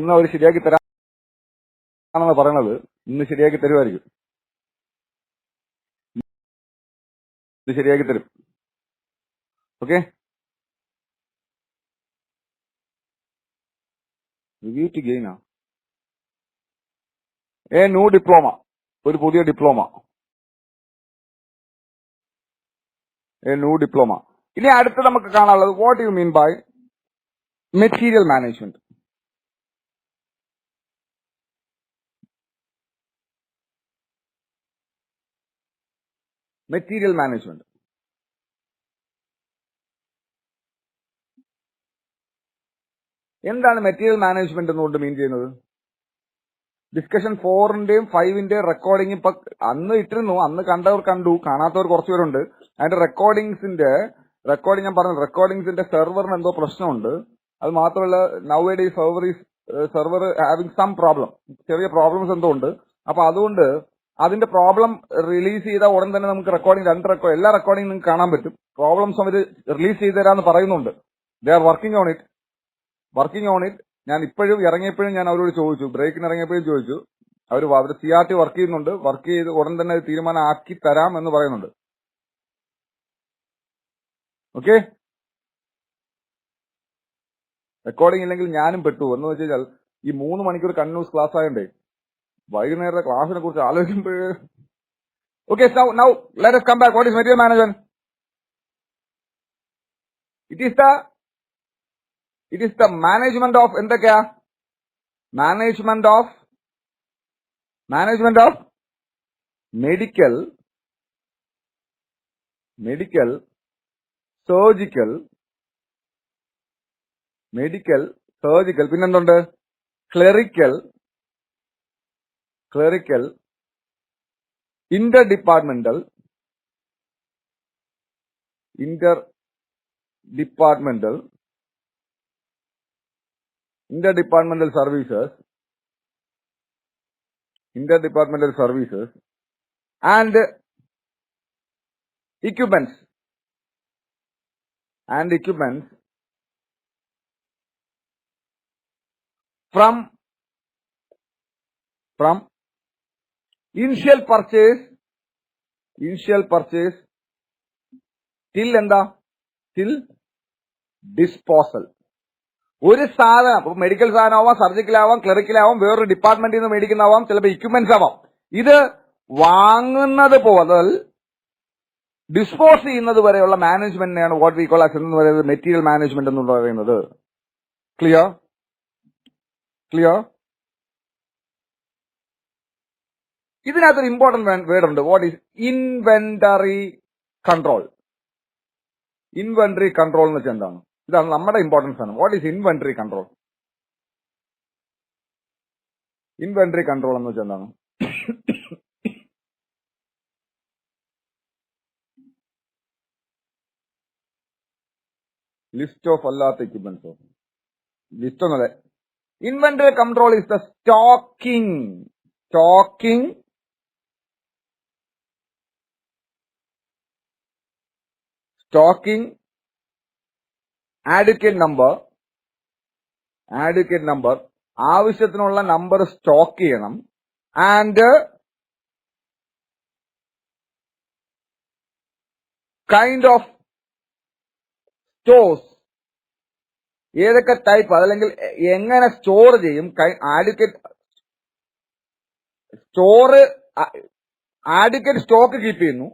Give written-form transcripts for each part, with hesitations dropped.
ഇന്ന് അവർ ശരിയാക്കി തരാമെന്നാണ് പറയണത്. ഇന്ന് ശരിയാക്കി തരുമായിരിക്കും. ഇത് ശരിയാക്കി തരും. Okay, review to gain a new diploma, ഒരു പുതിയ ഡിപ്ലോമ, ന്യൂ ഡിപ്ലോമ. ഇനി അടുത്ത് നമുക്ക് കാണാനുള്ളത് what you mean by material management. Material management എന്താണ്? മെറ്റീരിയൽ മാനേജ്മെന്റ് എന്നുകൊണ്ട് മീൻ ചെയ്യുന്നത് ഡിസ്കഷൻ 4-ന്റെയും 5-ന്റെയും റെക്കോർഡിംഗ് ഇപ്പൊ അന്ന് ഇട്ടിരുന്നു. അന്ന് കണ്ടവർ കണ്ടു, കാണാത്തവർ കുറച്ചുപേരുണ്ട്. അതിന്റെ റെക്കോർഡിംഗ് ഞാൻ പറഞ്ഞു, റെക്കോർഡിംഗ്സിന്റെ സെർവറിന് എന്തോ പ്രശ്നമുണ്ട്. അത് മാത്രമല്ല now a day server having some problem, ചെറിയ പ്രോബ്ലംസ് എന്തോ ഉണ്ട്. അപ്പൊ അതുകൊണ്ട് അതിന്റെ പ്രോബ്ലം റിലീസ് ചെയ്ത ഉടൻ തന്നെ നമുക്ക് എല്ലാ റെക്കോർഡിംഗ് നിങ്ങൾക്ക് കാണാൻ പറ്റും. പ്രോബ്ലംസ് അവർ റിലീസ് ചെയ്ത് തരാമെന്ന് പറയുന്നുണ്ട്. They are working on it. ഞാൻ ഇറങ്ങിയപ്പോഴും ഞാൻ അവരോട് ചോദിച്ചു, ബ്രേക്കിന് ഇറങ്ങിയപ്പോഴും ചോദിച്ചു. അവർ CRT വർക്ക് ചെയ്യുന്നുണ്ട്. വർക്ക് ചെയ്ത് ഉടൻ തന്നെ തീരുമാനം ആക്കി തരാം എന്ന് പറയുന്നുണ്ട്. ഓക്കെ, റെക്കോർഡിംഗ് ഇല്ലെങ്കിൽ ഞാനും പെട്ടു. എന്ന് വെച്ച് കഴിഞ്ഞാൽ ഈ 3 മണിക്കൂർ കണ്ടിന്യൂസ് ക്ലാസ് ആയതുകൊണ്ടേ വൈകുന്നേരത്തെ ക്ലാസിനെ കുറിച്ച് ആലോചിക്കുമ്പോഴേ. Okay, now let us come back. What is material management? It is the management of എന്തൊക്കെയാ? Management of medical, surgical, പിന്നെന്തുണ്ട്? Clerical, interdepartmental services, and equipments from initial purchase till disposal. ഒരു സാധനം medical സാധനമാവാം, surgical ആവാം, clerical ആവാം, വേറൊരു ഡിപ്പാർട്ട്മെന്റിൽ നിന്ന് മേടിക്കുന്നതാവാം, ചിലപ്പോൾ ഇക്വിപ്മെന്റ്സ് ആവാം. ഇത് വാങ്ങുന്നത് മുതൽ ഡിസ്പോസ് ചെയ്യുന്നത് വരെയുള്ള മാനേജ്മെന്റിനെയാണ് വാട്ട് വി കോൾ എന്ന് പറയുന്നത് മെറ്റീരിയൽ മാനേജ്മെന്റ് എന്ന് പറയുന്നത്. ക്ലിയർ? ഇതിനകത്തൊരു ഇമ്പോർട്ടന്റ് വേർഡ് ഉണ്ട്. What is inventory control? Inventory control എന്ന് വെച്ചാൽ എന്താണ്? ഇതാണ് നമ്മുടെ ഇമ്പോർട്ടൻസ് ആണ്. What is inventory control? എന്ന് വെച്ചാൽ എന്താണ്? ലിസ്റ്റ് ഓഫ് അല്ലാത്ത എക്യുപ്മെന്റ്സോ? ലിസ്റ്റ് ഒന്നല്ലേ. Inventory control is the stocking adequate number, ആവശ്യത്തിനുള്ള നമ്പർ സ്റ്റോക്ക് ചെയ്യണം. ആൻഡ് കൈൻഡ് ഓഫ് സ്റ്റോഴ്സ്, ഏതൊക്കെ ടൈപ്പ്, അതല്ലെങ്കിൽ എങ്ങനെ സ്റ്റോർ ചെയ്യും. ആഡിക്വേറ്റ് സ്റ്റോക്ക് കീപ്പ് ചെയ്യുന്നു,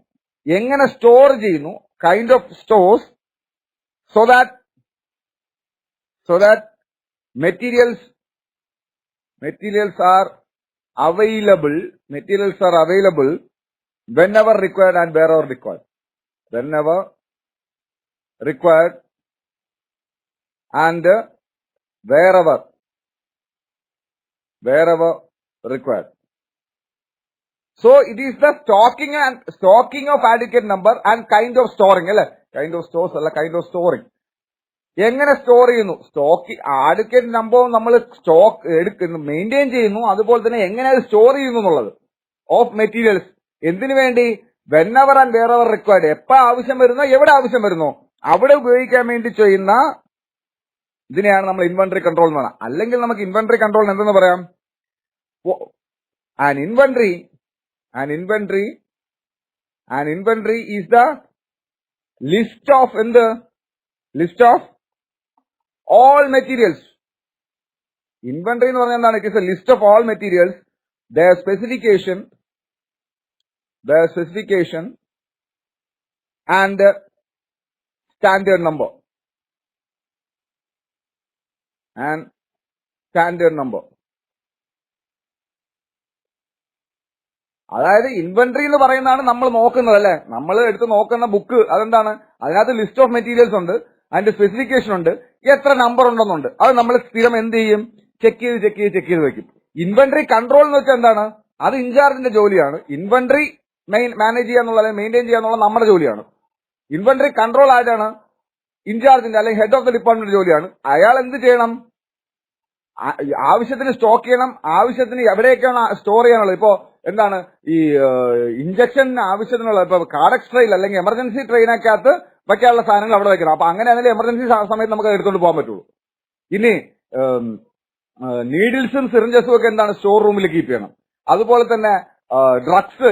എങ്ങനെ സ്റ്റോർ ചെയ്യുന്നു, kind of stores, so that materials are available whenever required and wherever required. Wherever required. So it is the stocking of adequate number and kind of storing, അല്ലെ? Kind of stores അല്ല, kind of storing. എങ്ങനെ store ചെയ്യുന്നു? Adequate number നമ്മൾ maintain ചെയ്യുന്നു. അതുപോലെ തന്നെ എങ്ങനെ അത് സ്റ്റോർ ചെയ്യുന്നു എന്നുള്ളത്. ഓഫ് മെറ്റീരിയൽസ്, എന്തിനു വേണ്ടി? വെന്നെവർ ആൻഡ് വേറെവർ റിക്വയർഡ്, എപ്പോൾ ആവശ്യം വരുന്നോ, എവിടെ ആവശ്യം വരുന്നോ അവിടെ ഉപയോഗിക്കാൻ വേണ്ടി ചെയ്യുന്ന ഇതിനെയാണ് നമ്മൾ ഇൻവെന്ററി കൺട്രോൾ എന്ന് പറയുന്നത്. അല്ലെങ്കിൽ നമുക്ക് ഇൻവെന്ററി കൺട്രോൾ എന്തെന്ന് പറയാം? An inventory is the list of all materials. Inventory എന്ന് പറഞ്ഞാൽ എന്താണ്? It is a list of all materials, their specification and standard number. അതായത് ഇൻവെന്ററി എന്ന് പറയുന്നതാണ് നമ്മൾ നോക്കുന്നത്, അല്ലെ? നമ്മൾ എടുത്ത് നോക്കുന്ന ബുക്ക് അതെന്താണ്? അതിനകത്ത് ലിസ്റ്റ് ഓഫ് മെറ്റീരിയൽസ് ഉണ്ട്, അതിന്റെ സ്പെസിഫിക്കേഷൻ ഉണ്ട്, എത്ര നമ്പർ ഉണ്ടെന്നുണ്ട്. അത് നമ്മൾ സ്ഥിരം എന്ത് ചെയ്യും? ചെക്ക് ചെയ്ത് വെക്കും. ഇൻവെന്ററി കൺട്രോൾ എന്ന് വെച്ചാൽ എന്താണ്? അത് ഇൻചാർജിന്റെ ജോലിയാണ്. ഇൻവെന്ററി മാനേജ് ചെയ്യാന്നുള്ള മെയിൻറ്റെയിൻ ചെയ്യാന്നുള്ള നമ്മുടെ ജോലിയാണ്. ഇൻവെന്ററി കൺട്രോൾ ആയിട്ടാണ് ഇൻചാർജിന്റെ അല്ലെങ്കിൽ ഹെഡ് ഓഫ് ദ ഡിപ്പാർട്ട്മെന്റ് ജോലിയാണ്. അയാൾ എന്ത് ചെയ്യണം? ആവശ്യത്തിന് സ്റ്റോക്ക് ചെയ്യണം, ആവശ്യത്തിന് എവിടെയൊക്കെയാണ് സ്റ്റോർ ചെയ്യാനുള്ളത്. ഇപ്പോ എന്താണ് ഈ ഇഞ്ചക്ഷൻ ആവശ്യത്തിനുള്ള ഇപ്പൊ കാർഡിയക് ട്രെയിൽ അല്ലെങ്കിൽ എമർജൻസി ട്രെയിനകത്ത് വയ്ക്കാനുള്ള സാധനങ്ങൾ അവിടെ വെക്കണം. അപ്പൊ അങ്ങനെ ആണെങ്കിൽ എമർജൻസി സമയത്ത് നമുക്ക് എടുത്തുകൊണ്ട് പോകാൻ പറ്റുള്ളൂ. ഇനി നീഡിൽസും സിറിഞ്ചസും ഒക്കെ എന്താണ് സ്റ്റോർ റൂമിൽ കീപ്പ് ചെയ്യണം. അതുപോലെ തന്നെ ഡ്രഗ്സ്,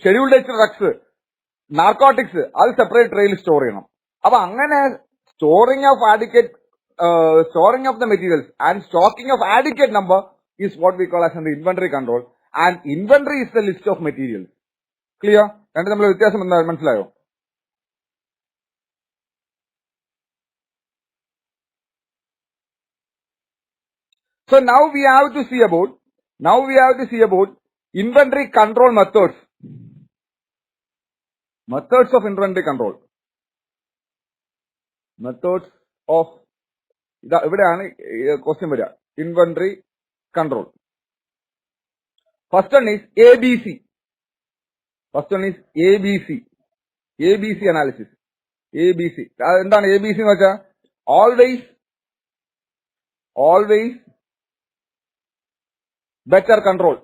ഷെഡ്യൂൾഡ് ഡ്രഗ്സ്, നാർക്കോട്ടിക്സ്, അത് സെപ്പറേറ്റ് ട്രെയിൽ സ്റ്റോർ ചെയ്യണം. അപ്പൊ അങ്ങനെ storing of the materials and stocking of adequate number is what we call as an inventory control, and inventory is the list of materials. Clear? രണ്ടു തമ്മിലുള്ള വ്യത്യാസം എന്താ മനസ്സിലായോ? So now we have to see about inventory control methods of inventory control. Methods of ഇവിടെയാണ് question വരിക. Inventory control. First one is ABC analysis. എന്താണ് ABC എന്ന് വെച്ചാൽ? Always better control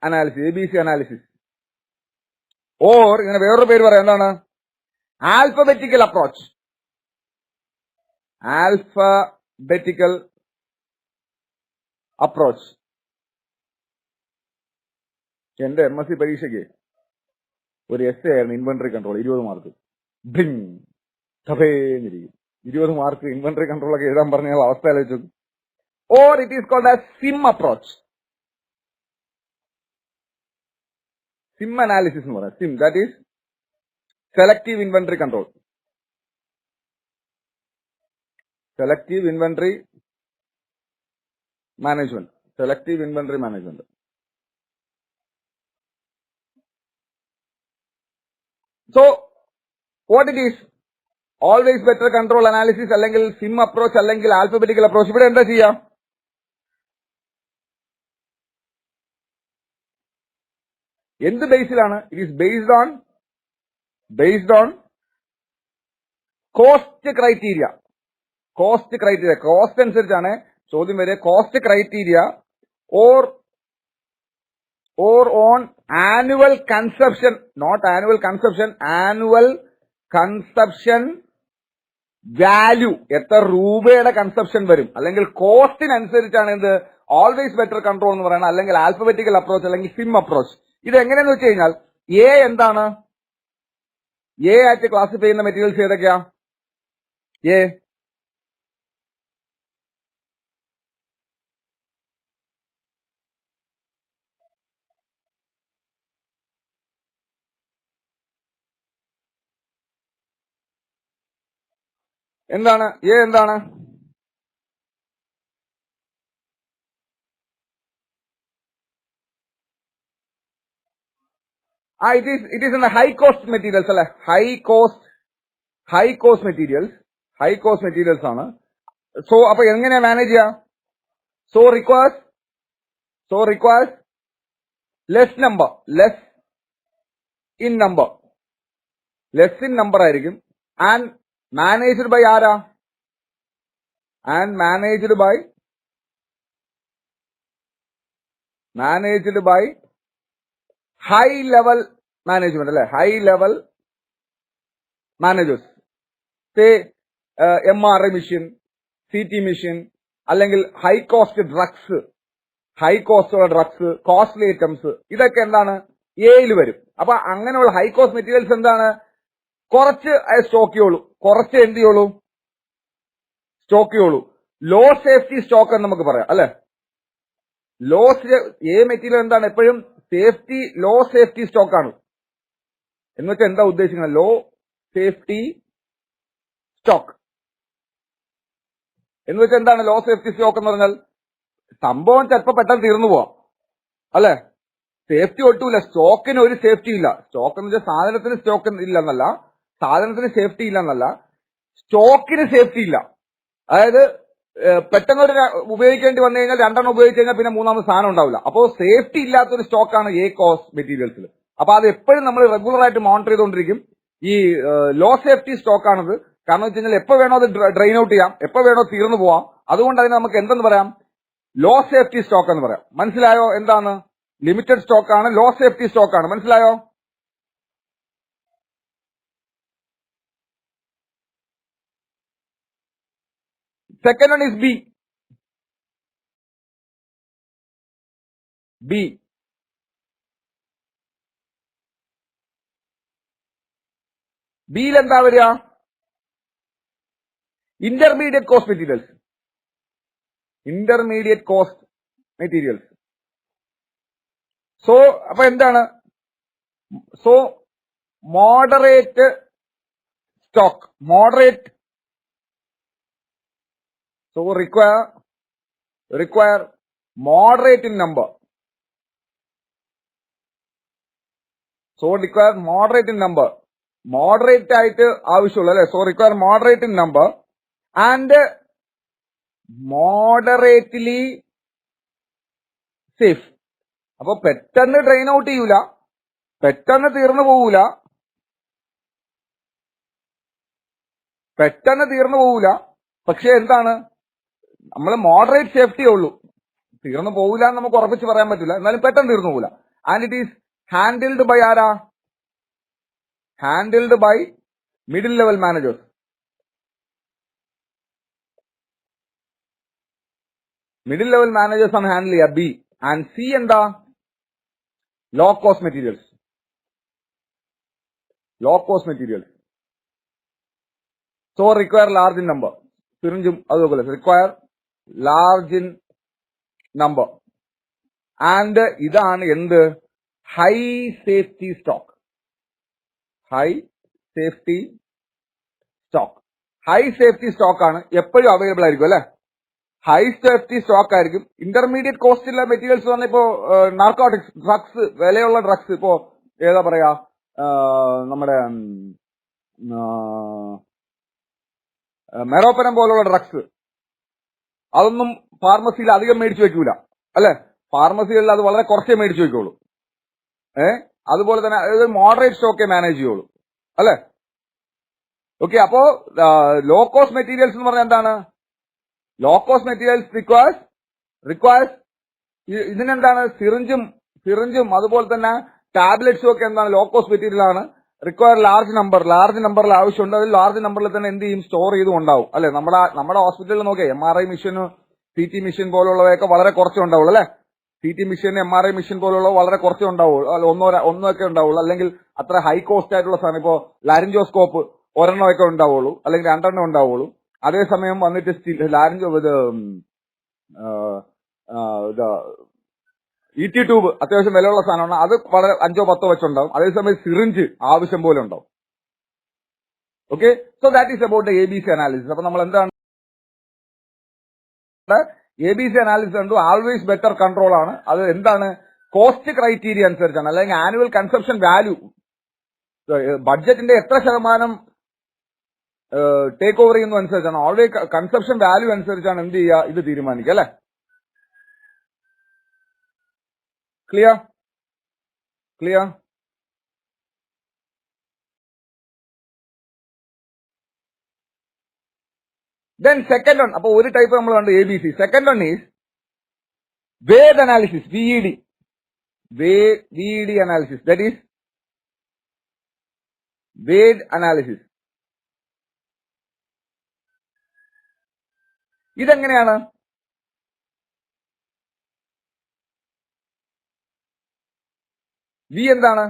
analysis, ABC analysis. Or ഇങ്ങനെ വേറൊരു പേര് പറയാം, എന്താണ്? Alphabetical approach. എന്റെ MSc പരീക്ഷയ്ക്ക് ഒരു എസ് ആയിരുന്നു ഇൻവെന്ററി കൺട്രോൾ, 20 മാർക്ക്. ിരിക്കും 20 മാർക്ക് ഇൻവെന്ററി കൺട്രോൾ ഒക്കെ എഴുതാൻ പറഞ്ഞ അവസ്ഥ ആലോചിച്ചു. Or it is called as SIM approach. SIM analysis എന്ന് പറയാം. SIM, that is selective inventory control. Selective inventory management. So what it is? Always better control analysis അല്ലെങ്കിൽ SIM approach അല്ലെങ്കിൽ alphabetical approach. ഇവിടെ എന്താ ചെയ്യാം? എന്ത് ബേസിലാണ്? It is based on cost criteria. Cost അനുസരിച്ചാണ് ചോദ്യം വരെ. Cost criteria or on annual consumption, not annual consumption, annual consumption value. എത്ര രൂപയുടെ കൺസപ്ഷൻ വരും, അല്ലെങ്കിൽ കോസ്റ്റിനനുസരിച്ചാണ് എന്ത് ഓൾവേസ് ബെറ്റർ കൺട്രോൾ എന്ന് പറയുന്നത്, അല്ലെങ്കിൽ ആൽഫബറ്റിക്കൽ അപ്രോച്ച് അല്ലെങ്കിൽ സിം അപ്രോച്ച്. ഇത് എങ്ങനെയെന്ന് വെച്ച് കഴിഞ്ഞാൽ എന്താണ്? ആയിട്ട് ക്ലാസിഫൈ ചെയ്യുന്ന മെറ്റീരിയൽസ് ഏതൊക്കെയാ? എന്താണ്? എന്താണ്? it is in the high cost materials അല്ലെ? high cost materials ആണ്. സോ അപ്പൊ എങ്ങനെയാ മാനേജ് ചെയ്യാം? So requires less in number ആയിരിക്കും. and managed by ആരാ? managed by high level management അല്ലെ? high level managers, say MRI machine, CT machine, അല്ലെങ്കിൽ high cost drugs, high cost drugs, costly items, ഇതൊക്കെ എന്താണ് എയിൽ വരും. അപ്പൊ അങ്ങനെയുള്ള ഹൈ കോസ്റ്റ് മെറ്റീരിയൽസ് എന്താണ് കുറച്ച് സ്റ്റോക്ക് ചെയ്യുള്ളൂ, കുറച്ച് എന്ത് ചെയ്യുള്ളൂ സ്റ്റോക്ക് ചെയ്യുള്ളൂ. ലോ സേഫ്റ്റി സ്റ്റോക്ക് എന്ന് നമുക്ക് പറയാം അല്ലെ. മെറ്റീരിയൽ എന്താണ് എപ്പോഴും ലോ സേഫ്റ്റി സ്റ്റോക്ക് ആണ്. എന്ന് വെച്ചാൽ എന്താ ഉദ്ദേശിക്കുന്നത്? ലോ സേഫ്റ്റി സ്റ്റോക്ക് എന്ന് വെച്ചാൽ എന്താണ് ലോ സേഫ്റ്റി സ്റ്റോക്ക് എന്ന് പറഞ്ഞാൽ? സംഭവം ചിലപ്പോൾ പെട്ടെന്ന് തീർന്നു പോവാം അല്ലെ. സേഫ്റ്റി ഒട്ടുമില്ല, സ്റ്റോക്കിന് ഒരു സേഫ്റ്റി ഇല്ല. സ്റ്റോക്ക് എന്ന് വെച്ചാൽ സാധനത്തിന് സ്റ്റോക്ക് ഇല്ലെന്നല്ല, സാധനത്തിന് സേഫ്റ്റി ഇല്ലെന്നല്ല, സ്റ്റോക്കിന് സേഫ്റ്റി ഇല്ല. അതായത് പെട്ടെന്ന് ഉപയോഗിക്കേണ്ടി വന്നു കഴിഞ്ഞാൽ 2 ഉപയോഗിച്ച് കഴിഞ്ഞാൽ പിന്നെ 3ാമത് സാധനം ഉണ്ടാവില്ല. അപ്പോൾ സേഫ്റ്റി ഇല്ലാത്തൊരു സ്റ്റോക്കാണ് കോസ്റ്റ് മെറ്റീരിയൽസിൽ. അപ്പൊ അത് എപ്പോഴും നമ്മൾ റെഗുലർ ആയിട്ട് മോണിറ്റർ ചെയ്തുകൊണ്ടിരിക്കും. ഈ ലോ സേഫ്റ്റി സ്റ്റോക്ക് ആണത്. കാരണം വെച്ച് കഴിഞ്ഞാൽ എപ്പോ വേണോ അത് ഡ്രെയിൻ ഔട്ട് ചെയ്യാം, എപ്പോ വേണോ തീർന്നു പോവാം. അതുകൊണ്ട് അതിന് നമുക്ക് എന്തെന്ന് പറയാം? ലോ സേഫ്റ്റി സ്റ്റോക്ക് എന്ന് പറയാം. മനസ്സിലായോ? എന്താണ് ലിമിറ്റഡ് സ്റ്റോക്ക് ആണ്, ലോ സേഫ്റ്റി സ്റ്റോക്ക് ആണ്. മനസ്സിലായോ? Second one is B. ബിയിൽ എന്താ വരിക? Intermediate cost materials. സോ അപ്പൊ എന്താണ്? So moderate stock, so require moderate in number. Moderate ആയിട്ട് ആവശ്യമുള്ള അല്ലെ. So require moderate in number and moderately safe. അപ്പൊ പെട്ടെന്ന് ഡ്രെയിൻ ഔട്ട് ചെയ്യൂല, പെട്ടെന്ന് തീർന്നു പോകൂല, പക്ഷെ എന്താണ് നമ്മൾ മോഡറേറ്റ് സേഫ്റ്റിയേ ഉള്ളൂ. തീർന്നു പോകില്ല എന്ന് നമുക്ക് ഉറപ്പിച്ച് പറയാൻ പറ്റില്ല, എന്നാലും പെട്ടെന്ന് തീർന്നു പോകില്ല. And it is handled by ആരാ? Handled by middle level managers. ആണ് ഹാൻഡിൽ ചെയ്യുക. ബി ആൻഡ് സി എന്താ? Low cost materials. So require large in number. സിറിഞ്ചും അതുപോലെ require large in number. And ഇതാണ് എന്ത്? High safety stock. High safety stock ആണ്, എപ്പോഴും അവൈലബിൾ ആയിരിക്കും അല്ലെ. ഹൈ സേഫ്റ്റി സ്റ്റോക്ക് ആയിരിക്കും. ഇന്റർമീഡിയറ്റ് കോസ്റ്റുള്ള മെറ്റീരിയൽസ് പറഞ്ഞ ഇപ്പോ നാർക്കോട്ടിക്സ്, ഡ്രഗ്സ്, വിലയുള്ള ഡ്രഗ്സ്, ഇപ്പോ ഏതാ പറയാ, നമ്മുടെ മെറോപ്പനം പോലുള്ള ഡ്രഗ്സ്, അതൊന്നും ഫാർമസിയിൽ അധികം മേടിച്ചു വെക്കൂല അല്ലെ. ഫാർമസികളിൽ അത് വളരെ കുറച്ചേ മേടിച്ചു വെക്കുള്ളൂ. അതുപോലെ തന്നെ അതായത് മോഡറേറ്റ് സ്റ്റോക്കേ മാനേജ് ചെയ്യുള്ളൂ അല്ലെ. ഓക്കെ, അപ്പോ ലോ കോസ്റ്റ് മെറ്റീരിയൽസ് എന്ന് പറഞ്ഞാൽ എന്താണ്? ലോ കോസ്റ്റ് മെറ്റീരിയൽസ് റിക്വയർസ് ഇതിനെന്താണ്? സിറിഞ്ചും അതുപോലെ തന്നെ ടാബ്ലറ്റ്സും ഒക്കെ എന്താണ്? ലോ കോസ്റ്റ് മെറ്റീരിയൽ ആണ്. റിക്വയർ ലാർജ് നമ്പറിൽ ആവശ്യമുണ്ട്. അതിൽ ലാർജ് നമ്പറിൽ തന്നെ എന്ത് ചെയ്യും? സ്റ്റോർ ചെയ്തും ഉണ്ടാവും അല്ലെ. നമ്മുടെ ഹോസ്പിറ്റലിൽ നോക്കിയാൽ MRI മെഷീനും CT മെഷീൻ പോലുള്ളവയൊക്കെ വളരെ കുറച്ചേ ഉണ്ടാവുള്ളൂ അല്ലെ. CT മെഷീൻ, MRI മെഷീൻ പോലുള്ള വളരെ കുറച്ചേ ഉണ്ടാവുള്ളൂ, ഒന്നൊക്കെ ഉണ്ടാവുള്ളൂ. അല്ലെങ്കിൽ അത്ര ഹൈ കോസ്റ്റ് ആയിട്ടുള്ള സാധനം, ഇപ്പോ ലാരിഞ്ചോസ്കോപ്പ് ഒരെണ്ണമൊക്കെ ഉണ്ടാവുള്ളൂ, അല്ലെങ്കിൽ 2 ഉണ്ടാവുള്ളൂ. അതേസമയം വന്നിട്ട് ET ട്യൂബ് അത്യാവശ്യം വിലയുള്ള സാധനമാണ്, അത് വളരെ 5-10 വെച്ചുണ്ടാവും. അതേസമയം സിറിഞ്ച് ആവശ്യം പോലെ ഉണ്ടാവും. Okay, so that is about ABC analysis. അപ്പൊ നമ്മൾ എന്താണ് ABC അനാലിസിസ് കണ്ടു. ആൾവേസ് ബെറ്റർ കൺട്രോൾ ആണ്. അത് എന്താണ്? കോസ്റ്റ് ക്രൈറ്റീരിയ അനുസരിച്ചാണ്, അല്ലെങ്കിൽ ആനുവൽ കൺസപ്ഷൻ വാല്യൂ, ബഡ്ജറ്റിന്റെ എത്ര ശതമാനം ടേക്ക് ഓവർ ചെയ്യുന്നു അനുസരിച്ചാണ്, ഓൾവേസ് കൺസപ്ഷൻ വാല്യൂ അനുസരിച്ചാണ് എന്ത് ചെയ്യുക, ഇത് തീരുമാനിക്കുക അല്ലെ. ക്ലിയർ? Then second one, അപ്പൊ ഒരു ടൈപ്പ് നമ്മൾ കണ്ടു ABC. Second one is word analysis, VED analysis. That is word analysis. ഇതെങ്ങനെയാണ്? വി എന്താണ്?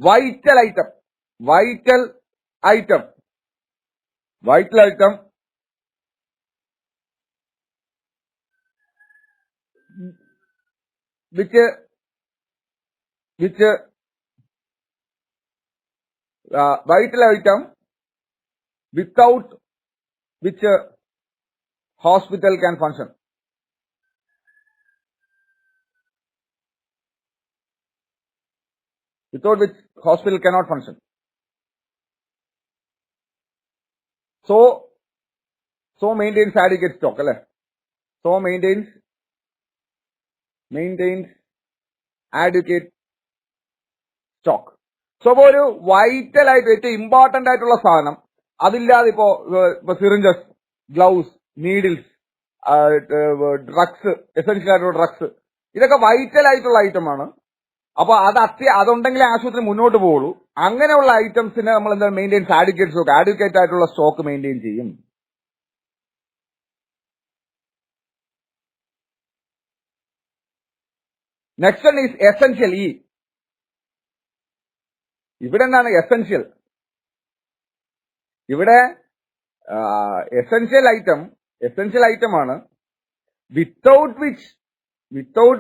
Vital item. Vital item. Vital item which vital item without which hospital can function. Without which hospital cannot function. So maintains adequate stock, alle? So maintains adequate stock. So ഒരു vital ആയിട്ട് ഏറ്റവും important ആയിട്ടുള്ള സാധനം അതില്ലാതെ ഇപ്പോ syringes, gloves, needles, drugs, essential ആയിട്ടുള്ള drugs, ഇതൊക്കെ vital ആയിട്ടുള്ള ഐറ്റമാണ്. അപ്പൊ അതുണ്ടെങ്കിലേ ആശുപത്രി മുന്നോട്ട് പോകുള്ളൂ. അങ്ങനെയുള്ള ഐറ്റംസിന് നമ്മൾ എന്താ മെയിൻറ്റെയിൻസ് ആഡിക്കേറ്റ് സ്റ്റോക്ക്. ആഡിക്കേറ്റ് ആയിട്ടുള്ള സ്റ്റോക്ക് മെയിൻറ്റെയിൻ ചെയ്യും. Next one is essential. ഇവിടെ എന്താണ് എസെൻഷ്യൽ? ഇവിടെ എസെൻഷ്യൽ ഐറ്റം ആണ്. വിത്തൗട്ട്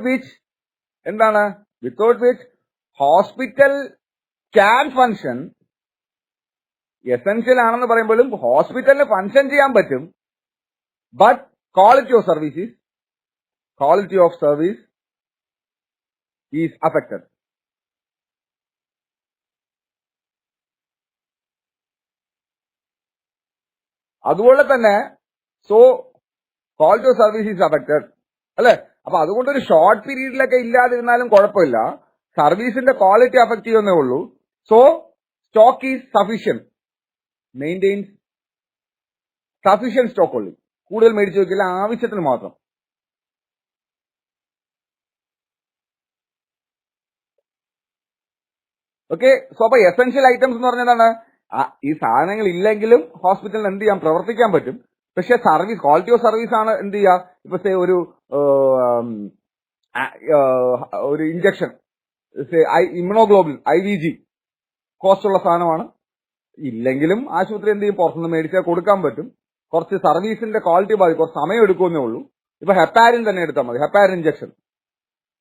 വിച്ച് എന്താണ്? Without which hospital can function. Essential ആണെന്ന് പറയുമ്പോഴും ഹോസ്പിറ്റലിന് ഫങ്ഷൻ ചെയ്യാൻ പറ്റും. But quality of service is affected. അതുപോലെ തന്നെ quality of service is affected, അല്ലെ? അപ്പൊ അതുകൊണ്ട് ഒരു ഷോർട്ട് പീരീഡിലൊക്കെ ഇല്ലാതിരുന്നാലും കുഴപ്പമില്ല. സർവീസിന്റെ ക്വാളിറ്റി അഫക്ട് ചെയ്യുന്നേ ഉള്ളൂ. So stock is sufficient. Maintains sufficient stock ഉള്ളു. കൂടുതൽ മേടിച്ചു വെക്കില്ല, ആവശ്യത്തിന് മാത്രം. ഓക്കെ. സോ അപ്പൊ എസെൻഷ്യൽ ഐറ്റംസ് എന്ന് പറഞ്ഞതാണ് ഈ സാധനങ്ങൾ ഇല്ലെങ്കിലും ഹോസ്പിറ്റലിന് എന്ത് ചെയ്യാം? പ്രവർത്തിക്കാൻ പറ്റും. പക്ഷെ സർവീസ്, ക്വാളിറ്റി ഓഫ് സർവീസ് ആണ് എന്ത് ചെയ്യുക? ഇപ്പൊ ഒരു ഇഞ്ചക്ഷൻ, ഇമ്യൂണോഗ്ലോബുലിൻ, IVG, കോസ്റ്റ് ഉള്ള സാധനമാണ്. ഇല്ലെങ്കിലും ആശുപത്രി എന്ത് ചെയ്യും? പുറത്തുനിന്ന് മേടിച്ചാൽ കൊടുക്കാൻ പറ്റും. കുറച്ച് സർവീസിന്റെ ക്വാളിറ്റി ബാധിക്കും, കുറച്ച് സമയം എടുക്കുമെന്നേ ഉള്ളൂ. ഇപ്പൊ ഹെപ്പാരിൻ തന്നെ എടുത്താൽ മതി. ഹെപ്പാരിൻ ഇഞ്ചക്ഷൻ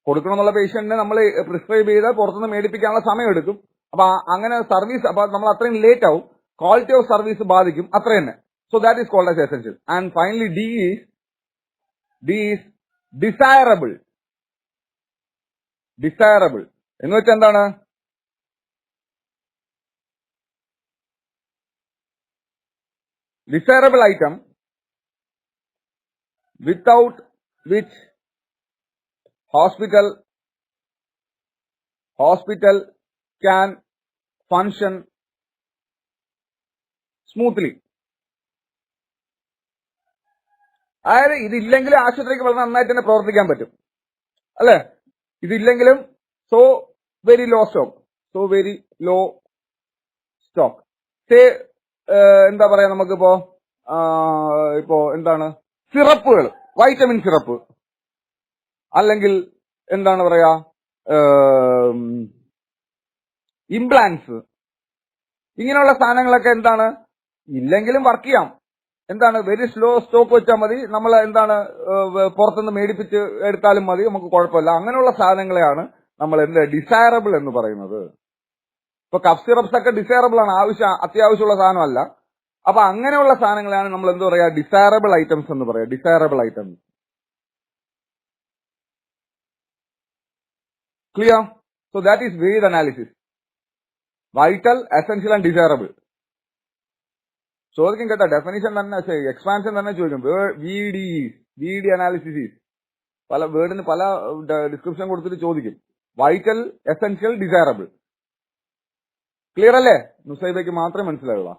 കൊടുക്കണമെന്നുള്ള പേഷ്യന്റിനെ നമ്മൾ പ്രിസ്ക്രൈബ് ചെയ്താൽ പുറത്തുനിന്ന് മേടിപ്പിക്കാനുള്ള സമയം എടുക്കും. അപ്പൊ അങ്ങനെ സർവീസ്, അപ്പൊ നമ്മൾ അത്രയും ലേറ്റ് ആവും, ക്വാളിറ്റി ഓഫ് സർവീസ് ബാധിക്കും, അത്ര തന്നെ. So that is called as essential. And finally D is desirable. എന്ന് വെച്ചാൽ എന്താണ്? Desirable item without which hospital can function smoothly. അതായത് ഇതില്ലെങ്കിലും ആശുപത്രിക്ക് വളരെ നന്നായിട്ട് തന്നെ പ്രവർത്തിക്കാൻ പറ്റും, അല്ലെ? ഇതില്ലെങ്കിലും വെരി ലോ സ്റ്റോക്ക്. എന്താ പറയാ, നമുക്കിപ്പോ എന്താണ്, സിറപ്പുകൾ, വൈറ്റമിൻ സിറപ്പ്, അല്ലെങ്കിൽ എന്താണ് പറയാ, ഇംപ്ലാന്റ്സ്, ഇങ്ങനെയുള്ള സാധനങ്ങളൊക്കെ എന്താണ്, ഇല്ലെങ്കിലും വർക്ക് ചെയ്യാം. എന്താണ്, വെരി സ്ലോ സ്റ്റോക്ക് വെച്ചാൽ മതി. നമ്മൾ എന്താണ്, പുറത്തുനിന്ന് മേടിപ്പിച്ച് എടുത്താലും മതി, നമുക്ക് കുഴപ്പമില്ല. അങ്ങനെയുള്ള സാധനങ്ങളെയാണ് നമ്മൾ ഡിസൈറബിൾ എന്ന് പറയുന്നത്. ഇപ്പൊ കഫ് സിറപ്സ് ഒക്കെ ഡിസൈറബിൾ ആണ്, അത്യാവശ്യമുള്ള സാധനമല്ല. അപ്പൊ അങ്ങനെയുള്ള സാധനങ്ങളെയാണ് നമ്മൾ എന്ത് പറയാ, ഡിസൈറബിൾ ഐറ്റംസ് എന്ന് പറയാം. Desirable items. Clear? So that is varied analysis. Vital, essential and desirable. ചോദിക്കും കേട്ടോ, ഡെഫിനിഷൻ തന്നെ, എക്സ്പാൻഷൻ തന്നെ ചോദിക്കും. VD അനാലിസിസ്, പല വേർഡിന് പല ഡിസ്ക്രിപ്ഷൻ കൊടുത്തിട്ട് ചോദിക്കും. Vital, essential, desirable. ക്ലിയർ അല്ലേ? നുസൈബയ്ക്ക് മാത്രമേ മനസ്സിലാവുള്ളൂ.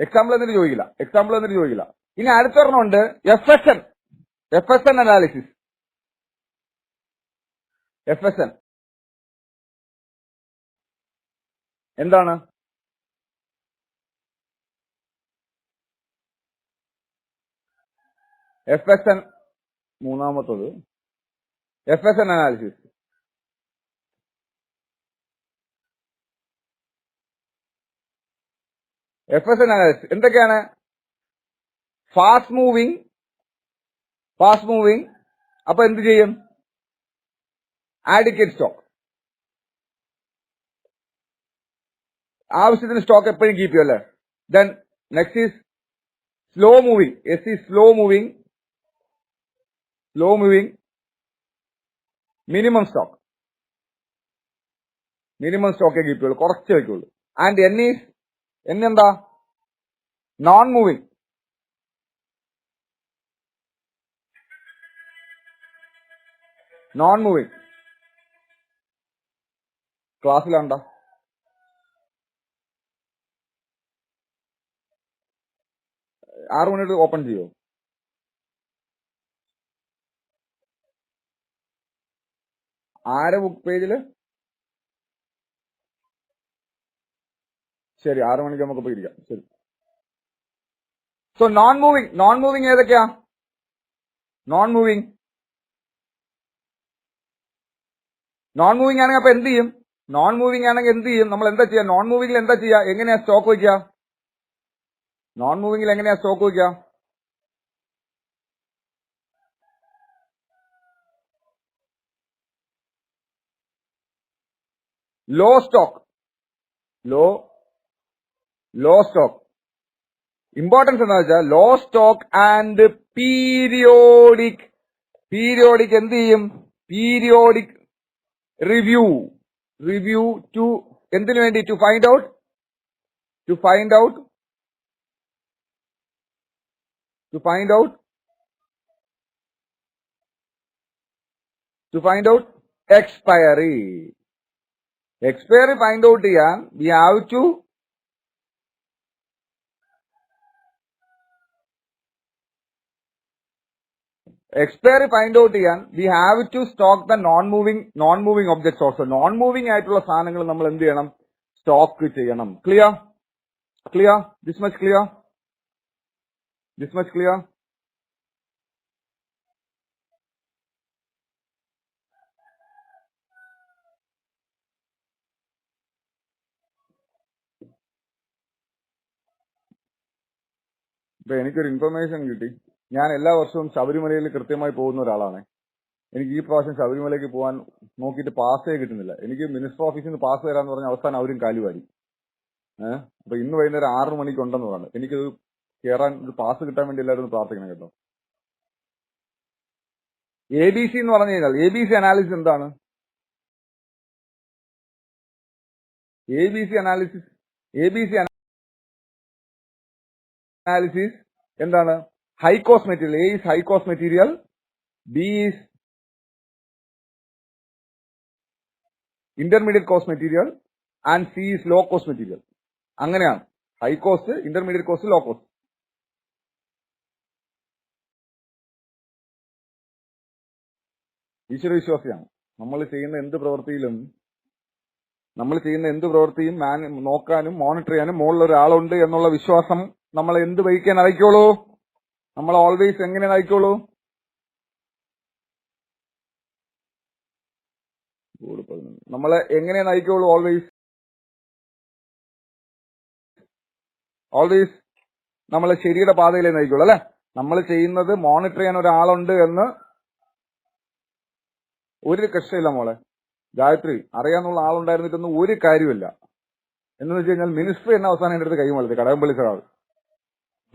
എക്സാമ്പിൾ എന്നിട്ട് ചോദിക്കില്ല. ഇനി അടുത്തൊരെണ്ണമുണ്ട് FSN അനാലിസിസ്. FSN എന്താണ്? FSN മൂന്നാമത്തത് FSN അനാലിസിസ്. FSN അനാലിസിസ് എന്തൊക്കെയാണ്? Fast moving. അപ്പൊ എന്ത് ചെയ്യും? Adequate stock. ആവശ്യത്തിന് സ്റ്റോക്ക് എപ്പോഴും കീപ്പ് ചെയ്യും അല്ലേ? Then next is slow moving. Slow moving minimum സ്റ്റോക്കേ കീപ്പ് ചെയ്യുള്ളൂ, കുറച്ച് വയ്ക്കുള്ളൂ. ആൻഡ് എന്താ? Non moving. ക്ലാസ്സിലാണ്ടാ? 6 മണിക്ക് ഓപ്പൺ ചെയ്യോ? ആരെ ബുക്ക് പേജില്? ശരി, 6 മണിക്ക് നമുക്ക് പോയി ഇരിക്കാം. ശരി. സോ നോൺ മൂവിങ് ഏതൊക്കെയാ? നോൺ മൂവിങ് ആണെങ്കിൽ അപ്പൊ എന്ത് ചെയ്യും? നമ്മൾ എന്താ ചെയ്യാ? നോൺ മൂവിംഗിൽ എന്താ ചെയ്യാ? എങ്ങനെയാ സ്റ്റോക്ക് വയ്ക്കുക? Law stock. ഇമ്പോർട്ടൻസ് എന്താ വെച്ചാൽ ലോ സ്റ്റോക്ക് ആൻഡ് പീരിയോഡിക് എന്ത് ചെയ്യും? പീരിയോഡിക് റിവ്യൂ ടു എന്തിനു വേണ്ടി? To find out expiry find out ചെയ്യാൻ we have to stock the non moving objects also. Non moving ആയിട്ടുള്ള സാധനങ്ങൾ നമ്മൾ എന്ത് ചെയ്യണം? സ്റ്റോക്ക് ചെയ്യണം. ക്ലിയർ? This much clear? ഇപ്പൊ എനിക്കൊരു ഇൻഫർമേഷൻ കിട്ടി. ഞാൻ എല്ലാ വർഷവും ശബരിമലയിൽ കൃത്യമായി പോകുന്ന ഒരാളാണ്. എനിക്ക് ഈ പ്രാവശ്യം ശബരിമലയ്ക്ക് പോകാൻ നോക്കിയിട്ട് പാസേ കിട്ടുന്നില്ല. എനിക്ക് മിനിസ്റ്റർ ഓഫീസിൽ നിന്ന് പാസ് തരാന്ന് പറഞ്ഞ അവസാനം അവരും കാലുവാരി. അപ്പൊ ഇന്ന് വൈകുന്നേരം 6 മണിക്ക് ഉണ്ടെന്ന് പറഞ്ഞു. എനിക്കത് കയറാൻ ഒരു പാസ് കിട്ടാൻ വേണ്ടി എല്ലാവരും പ്രാർത്ഥിക്കണം കേട്ടോ. ABC എന്ന് പറഞ്ഞു കഴിഞ്ഞാൽ ABC അനാലിസിസ് എന്താണ്? ABC അനാലിസിസ് എന്താണ്? High cost material. A is high cost material, B is intermediate cost material and C is low cost material. അങ്ങനെയാണ്. High cost, intermediate cost, low cost. ഈശ്വരവിശ്വാസിയാണ്. നമ്മൾ ചെയ്യുന്ന എന്ത് പ്രവൃത്തിയും നോക്കാനും മോണിറ്റർ ചെയ്യാനും മുകളിൽ ഒരാളുണ്ട് എന്നുള്ള വിശ്വാസം നമ്മൾ എന്ത് വഹിക്കാൻ അയക്കുള്ളൂ? നമ്മൾ ഓൾവേസ് എങ്ങനെ നയിക്കുള്ളൂ? നമ്മളെ എങ്ങനെ നയിക്കുള്ളൂ? ഓൾവേസ് നമ്മളെ ശരിയുടെ പാതയിലേ നയിക്കുള്ളൂ അല്ലെ? നമ്മൾ ചെയ്യുന്നത് മോണിറ്റർ ചെയ്യാൻ ഒരാളുണ്ട് എന്ന് ഒരു കഷ്ടമില്ല മോളെ. ഗായത്രി, അറിയാന്നുള്ള ആളുണ്ടായിരുന്നിട്ടൊന്നും ഒരു കാര്യമില്ല. എന്ന് വെച്ച് കഴിഞ്ഞാൽ മിനിസ്റ്റർ എന്നെ അവസാനം എന്റെ അടുത്ത് കൈമളത്തി. കടകംപള്ളി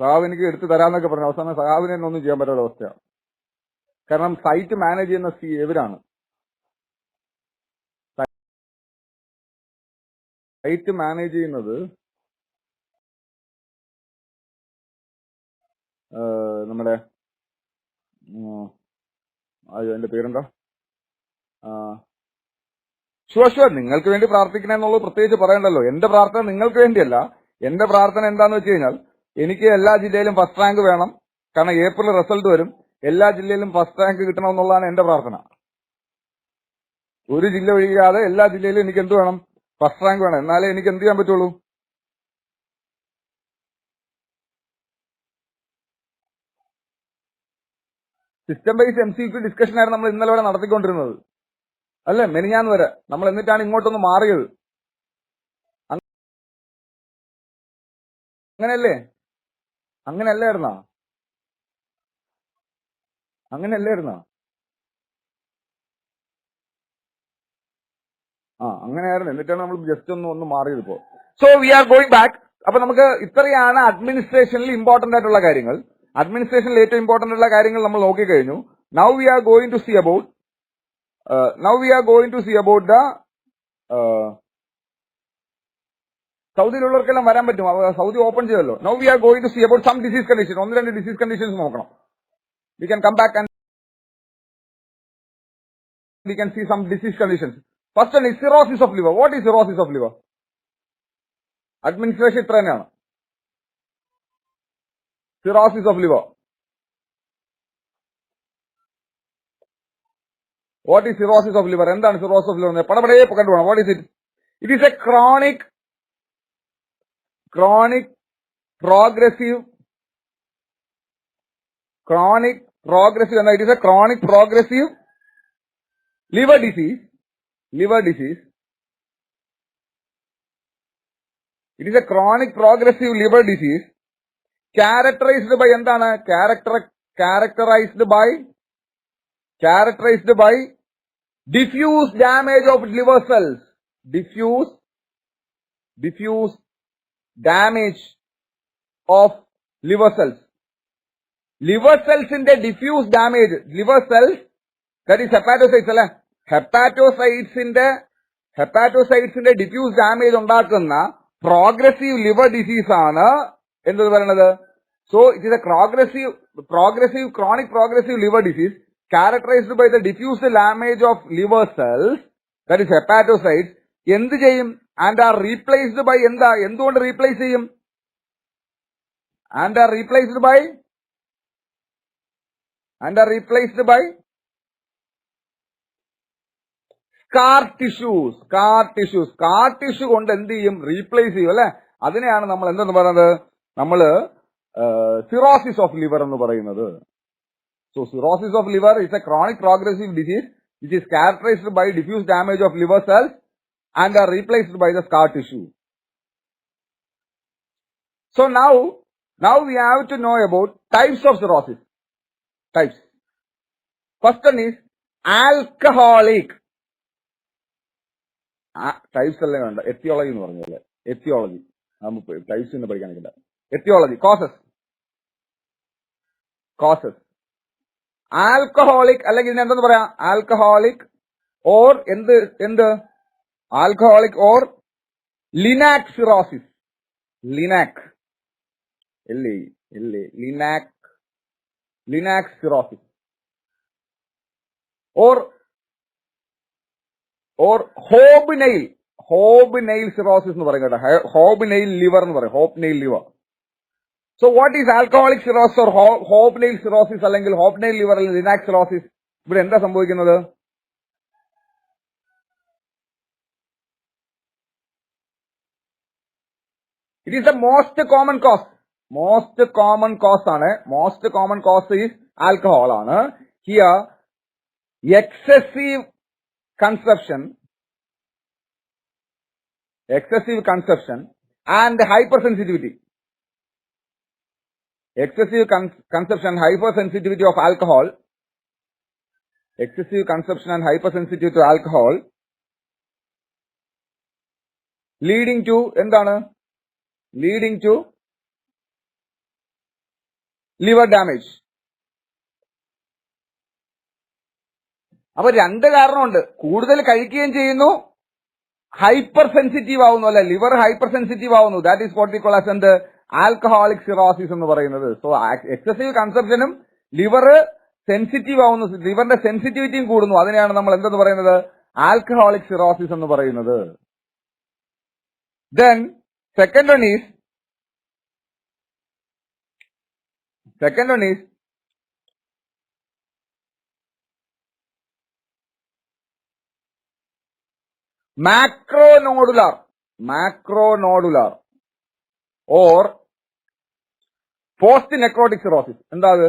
സഹാബ് എനിക്ക് എടുത്തു തരാന്നൊക്കെ പറഞ്ഞു. അവസാനം സഹാബിനെ തന്നെ ഒന്നും ചെയ്യാൻ പറ്റാത്ത അവസ്ഥയാണ്. കാരണം സൈറ്റ് മാനേജ് ചെയ്യുന്ന ഇവരാണ്. സൈറ്റ് മാനേജ് ചെയ്യുന്നത് നമ്മുടെ എന്റെ പേരെന്താ? ഷുവർ നിങ്ങൾക്ക് വേണ്ടി പ്രാർത്ഥിക്കണേ എന്നുള്ളത് പ്രത്യേകിച്ച് പറയണ്ടല്ലോ. എന്റെ പ്രാർത്ഥന നിങ്ങൾക്ക് വേണ്ടിയല്ല. എന്റെ പ്രാർത്ഥന എന്താന്ന് വെച്ച് കഴിഞ്ഞാൽ എനിക്ക് എല്ലാ ജില്ലയിലും ഫസ്റ്റ് റാങ്ക് വേണം. കാരണം ഏപ്രിൽ റിസൾട്ട് വരും. എല്ലാ ജില്ലയിലും ഫസ്റ്റ് റാങ്ക് കിട്ടണമെന്നുള്ളതാണ് എന്റെ പ്രാർത്ഥന. ഒരു ജില്ല ഒഴിയാതെ എല്ലാ ജില്ലയിലും എനിക്ക് എന്ത് വേണം? ഫസ്റ്റ് റാങ്ക് വേണം. എന്നാലേ എനിക്ക് എന്ത് ചെയ്യാൻ പറ്റുള്ളൂ? സിസ്റ്റം ബേസ്ഡ് MCQ ഡിസ്കഷൻ ആയിരുന്നു നമ്മൾ ഇന്നലെ വരെ നടത്തിക്കൊണ്ടിരുന്നത്, അല്ലേ? മെനിഞ്ഞാന്ന് വരെ നമ്മൾ എന്നിട്ടാണ് ഇങ്ങോട്ടൊന്ന് മാറിയത്. അങ്ങനെയല്ലേ? അങ്ങനെയല്ലായിരുന്നോ? അങ്ങനെയല്ലായിരുന്നോ? അങ്ങനെയായിരുന്നു. എന്നിട്ടാണ് നമ്മൾ ജസ്റ്റ് ഒന്ന് മാറിയത് ഇപ്പോ. So we are going back. അപ്പൊ നമുക്ക് ഇത്രയാണ് അഡ്മിനിസ്ട്രേഷനിൽ ഇമ്പോർട്ടന്റ് ആയിട്ടുള്ള കാര്യങ്ങൾ. അഡ്മിനിസ്ട്രേഷനിൽ ഏറ്റവും ഇമ്പോർട്ടന്റ് ആയിട്ടുള്ള കാര്യങ്ങൾ നമ്മൾ നോക്കിക്കഴിഞ്ഞു. Now we are going to see about the സൗദിയിലുള്ളവർക്കെല്ലാം വരാൻ പറ്റും. സൗദി ഓപ്പൺ ചെയ്തല്ലോ. Now we are going to see about some disease condition. 1-2 disease conditions നോക്കണം. We can come back and we can see some disease conditions. First one is cirrhosis of liver. What is cirrhosis of liver? Administration ഇത്ര തന്നെയാണ്. Cirrhosis of liver. What is cirrhosis of liver? എന്താണ് cirrhosis of liver? പടപടയെ കണ്ടുപോകണം. What is it? It is a chronic progressive it is a chronic progressive liver disease. It is a chronic progressive liver disease characterized by എന്താണ്? Characterized by diffuse damage of liver cells. Diffuse damage of liver cells. Liver cells in the diffuse damage. Liver cells, that is hepatocytes അല്ലേ? ഹെപ്പാറ്റോസൈറ്റ്സിന്റെ diffuse damage ഉണ്ടാക്കുന്ന progressive liver disease ആണ് എന്ത് പറയുന്നത്? So it is A chronic progressive liver disease characterized by the diffuse damage of liver cells, that is hepatocytes. എന്ത് ചെയ്യും? And are replaced by എന്തുകൊണ്ട് replace ചെയ്യും? And are replaced by scar tissue കൊണ്ട് എന്ത് ചെയ്യും? റീപ്ലേസ് ചെയ്യും, അല്ലെ? അതിനെയാണ് നമ്മൾ എന്തെന്ന് പറയുന്നത്? നമ്മള് സിറോസിസ് ഓഫ് ലിവർ എന്ന് പറയുന്നത്. So cirrhosis of liver is a chronic progressive disease which is characterized by diffuse damage of liver cells and are replaced by the scar tissue. So now we have to know about types of cirrhosis. Types. First one is alcoholic. Types അല്ലേ വേണ്ട, എത്തിയോളജി എന്ന് പറഞ്ഞല്ലേ? എത്തിയോളജി നമുക്ക് types എന്ന് പഠിക്കാനില്ല. എത്തിയോളജി. Causes. Alcoholic അല്ലെങ്കിൽ ഇതിന് എന്തെന്ന് പറയാം? Alcoholic or alcoholic or Laennec cirrhosis. Laennec cirrhosis or hobnail cirrhosis എന്ന് പറയും കേട്ടോ. ഹോബ്നെയിൽ ലിവർ എന്ന് പറയും. Hobnail liver. So what is alcoholic cirrhosis or hobnail cirrhosis അല്ലെങ്കിൽ hobnail liver അല്ലെങ്കിൽ ലിനാക് സിറോസിസ്? ഇവിടെ എന്താ സംഭവിക്കുന്നത്? It is the most common cause. ആണ്. Most common cause is alcohol ആണ്. Here excessive consumption and hypersensitivity. Excessive consumption, hypersensitivity of alcohol. Excessive consumption and hypersensitivity to alcohol leading to എന്താണ്? Leading to liver damage. അപ്പൊ രണ്ട് കാരണമുണ്ട്. കൂടുതൽ കഴിക്കുകയും ചെയ്യുന്നു, hyper sensitive ആവുന്നു, അല്ലെ? ലിവർ ഹൈപ്പർ സെൻസിറ്റീവ് ആവുന്നു. That is what we call as എന്ത്? ആൽക്കഹോളിക് സിറോസിസ് എന്ന് പറയുന്നത്. സോ എക്സസീവ് കൺസപ്ഷനും ലിവർ സെൻസിറ്റീവ് ആവുന്നു, ലിവറിന്റെ സെൻസിറ്റിവിറ്റിയും കൂടുന്നു. അതിനെയാണ് നമ്മൾ എന്തെന്ന് പറയുന്നത്? ആൽക്കഹോളിക് സിറോസിസ് എന്ന് പറയുന്നത്. Then second one is macronodular or post necrotic cirrhosis. എന്താ അത്?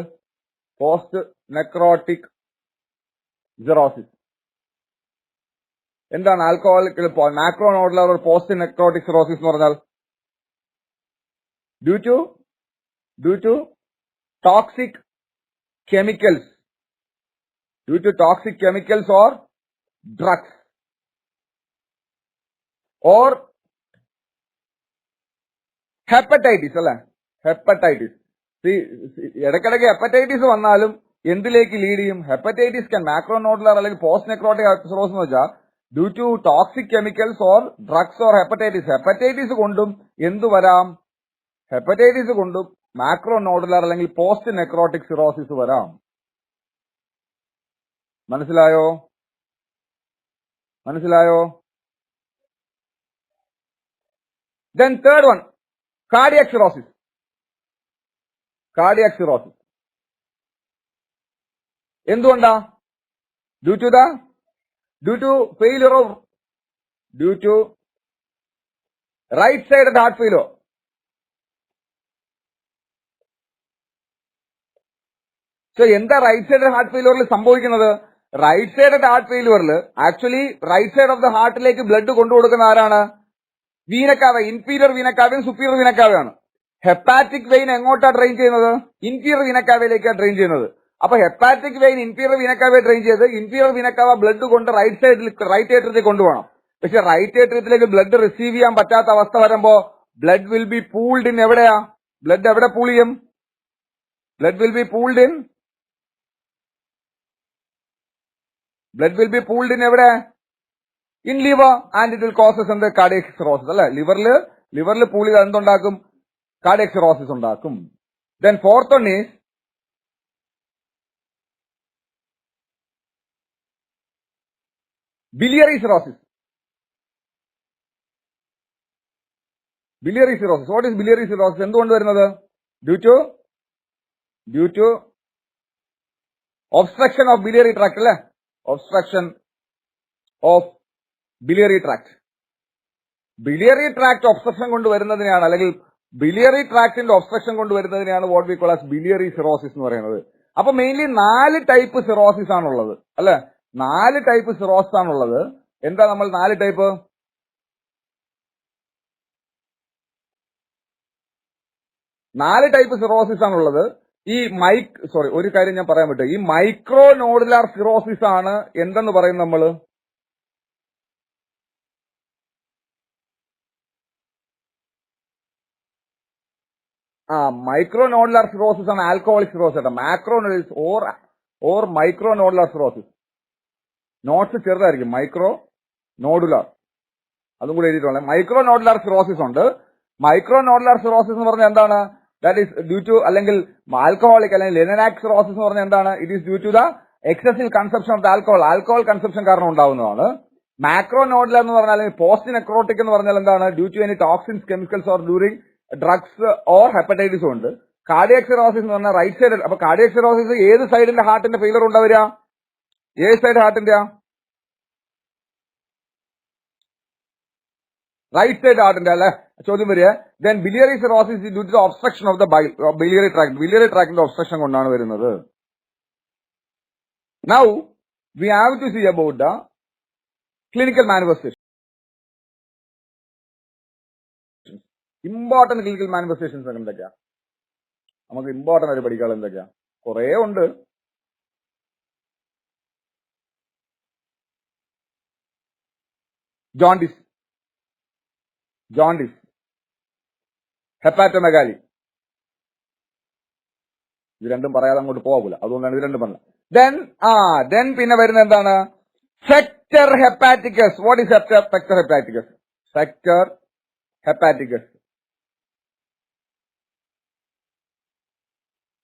Post necrotic cirrhosis. എന്താണ് alcoholic macronodular or post necrotic cirrhosis എന്ന് പറഞ്ഞാൽ? Due to toxic chemicals or drugs or hepatitis അല്ലെ? ഹെപ്പറ്റൈറ്റിസ്. ഇടയ്ക്കിടയ്ക്ക് ഹെപ്പറ്റൈറ്റിസ് വന്നാലും എന്തിലേക്ക് ലീഡ് ചെയ്യും? ഹെപ്പറ്റൈറ്റിസ് ക്യാൻ മാക്രോനോഡുലാർ അല്ലെങ്കിൽ പോസ്റ്റ് നെക്രോട്ടിക് സിറോസിസ് എന്ന് വെച്ചാൽ due to toxic chemicals or drugs or hepatitis. Hepatitis കൊണ്ടും എന്തു വരാം? ഹെപ്പറ്റൈറ്റിസ് കൊണ്ടും മാക്രോനോഡുലാർ അല്ലെങ്കിൽ പോസ്റ്റ് നെക്രോട്ടിക് സിറോസിസ് വരാം. മനസ്സിലായോ? Then third one, cardiac cirrhosis. എന്തുകൊണ്ടാ? Due to right sided heart failure. So എന്താ റൈറ്റ് സൈഡ് ഹാർട്ട് ഫെയിലിയറിൽ സംഭവിക്കുന്നത്? റൈറ്റ് സൈഡ് ഹാർട്ട് ഫെയിലിയറിൽ actually right side of the ഹാർട്ടിലേക്ക് ബ്ലഡ് കൊണ്ടുകൊടുക്കുന്ന ആരാണ്? വീനക്കാവ. ഇൻഫീരിയർ വീനക്കാവയും സുപ്പീരിയർ വീനക്കാവയാണ്. ഹെപ്പാറ്റിക് വെയിൻ എങ്ങോട്ടാ ഡ്രെയിൻ ചെയ്യുന്നത്? ഇൻഫീരിയർ വീനക്കാവയിലേക്കാണ് ഡ്രെയിൻ ചെയ്യുന്നത്. അപ്പൊ ഹെപ്പാറ്റിക് വെയിൻ ഇൻഫീരിയർ വീനക്കാവയെ ഡ്രെയിൻ ചെയ്ത് ഇൻഫീരിയർ വീനക്കാവ ബ്ലഡ് കൊണ്ട് റൈറ്റ് ഏട്രിയത്തിലേക്ക് കൊണ്ടുപോകണം. പക്ഷെ റൈറ്റ് ഏട്രിയത്തിലേക്ക് ബ്ലഡ് റിസീവ് ചെയ്യാൻ പറ്റാത്ത അവസ്ഥ വരുമ്പോ blood will be pooled in എവിടെയാ? ബ്ലഡ് എവിടെ പൂൾ ചെയ്യും? Blood will be pooled in എവിടെ? In liver and it will causes എന്ത്? കാർഡിയക് സിറോസിസ് അല്ലെ? ലിവറിൽ പൂൾ ചെയ്ത് എന്തുണ്ടാക്കും? കാർഡിയക് സിറോസിസ് ഉണ്ടാക്കും. Then fourth one is biliary cirrhosis. What is biliary cirrhosis? എന്തുകൊണ്ട് വരുന്നത്? Due to obstruction of biliary tract അല്ലെ? Obstruction of biliary tract obstruction കൊണ്ടുവരുന്നതിനെയാണ്, അല്ലെങ്കിൽ ബിലിയറി ട്രാക്ടിന്റെ ഒബ്സ്ട്രക്ഷൻ കൊണ്ടുവരുന്നതിനെയാണ് what we call as biliary cirrhosis എന്ന് പറയുന്നത്. അപ്പൊ മെയിൻലി 4 ടൈപ്പ് സിറോസിസ് ആണുള്ളത് അല്ലെ? 4 ടൈപ്പ് സിറോസിസ് ആണുള്ളത്. എന്താ നമ്മൾ 4 ടൈപ്പ്? സിറോസിസ് ആണുള്ളത്. ഒരു കാര്യം ഞാൻ പറയാൻ പറ്റും. ഈ മൈക്രോനോഡുലാർ സിറോസിസ് ആണ് എന്തെന്ന് പറയും നമ്മള്? മൈക്രോനോഡുലാർ സിറോസിസ് ആണ് alcoholic cirrhosis. Macronodules or micronodular cirrhosis. Nodes ചെറുതായിരിക്കും. മൈക്രോനോഡുലാർ അതും കൂടെ എഴുതിയിട്ടുള്ളത്. മൈക്രോനോഡുലാർ സിറോസിസ് ഉണ്ട്. മൈക്രോനോഡുലാർ സിറോസിസ് എന്ന് പറഞ്ഞാൽ എന്താണ്? ദാറ്റ് ഈസ് ഡ്യൂ ടു, അല്ലെങ്കിൽ ആൽക്കഹോളിക് അല്ലെങ്കിൽ ലെനനാക് സിറോസിസ് എന്ന് പറഞ്ഞാൽ എന്താണ്? It is due to the excessive consumption of the alcohol consumption കാരണം ഉണ്ടാവുന്നതാണ്. മാക്രോനോഡുലാർ എന്ന് പറഞ്ഞാൽ, അല്ലെങ്കിൽ പോസ്റ്റ് നെക്രോട്ടിക് എന്ന് പറഞ്ഞാൽ എന്താണ്? Due to any toxins, chemicals or during drugs or ഹെപ്പറ്റൈറ്റിസും ഉണ്ട്. കാർഡിയക് സിറോസിസ് എന്ന് പറഞ്ഞാൽ റൈറ്റ് സൈഡ്. അപ്പൊ കാർഡിയക് സിറോസിസ് ഏത് സൈഡിന്റെ ഹാർട്ടിന്റെ ഫെയിലർ ഉണ്ടാവുക? ഏത് സൈഡ് ഹാർട്ടിന്റെ? റൈറ്റ് സൈഡ് ഹാർട്ടിന്റെ അല്ലെ ചോദ്യം വരിക. Then biliary cirrhosis due to obstruction of the biliary ട്രാക്ടിന്റെ ഒബ്സ്ട്രക്ഷൻ കൊണ്ടാണ് വരുന്നത്. Now we have to see about the clinical manifestation. Important clinical manifestations എന്തൊക്കെയാ? നമുക്ക് ഇമ്പോർട്ടന്റ് ആയിട്ട് പഠിക്കാനുള്ള എന്തൊക്കെയാ? കുറെ ഉണ്ട്. Jaundice, hepatomegaly. ഇത് രണ്ടും പറയാതെ അങ്ങോട്ട് പോകില്ല, അതുകൊണ്ടാണ് ഇത് രണ്ടും പറഞ്ഞത്. ദെൻ പിന്നെ വരുന്ന എന്താണ്? Fetor hepaticus. What is fetor hepaticus?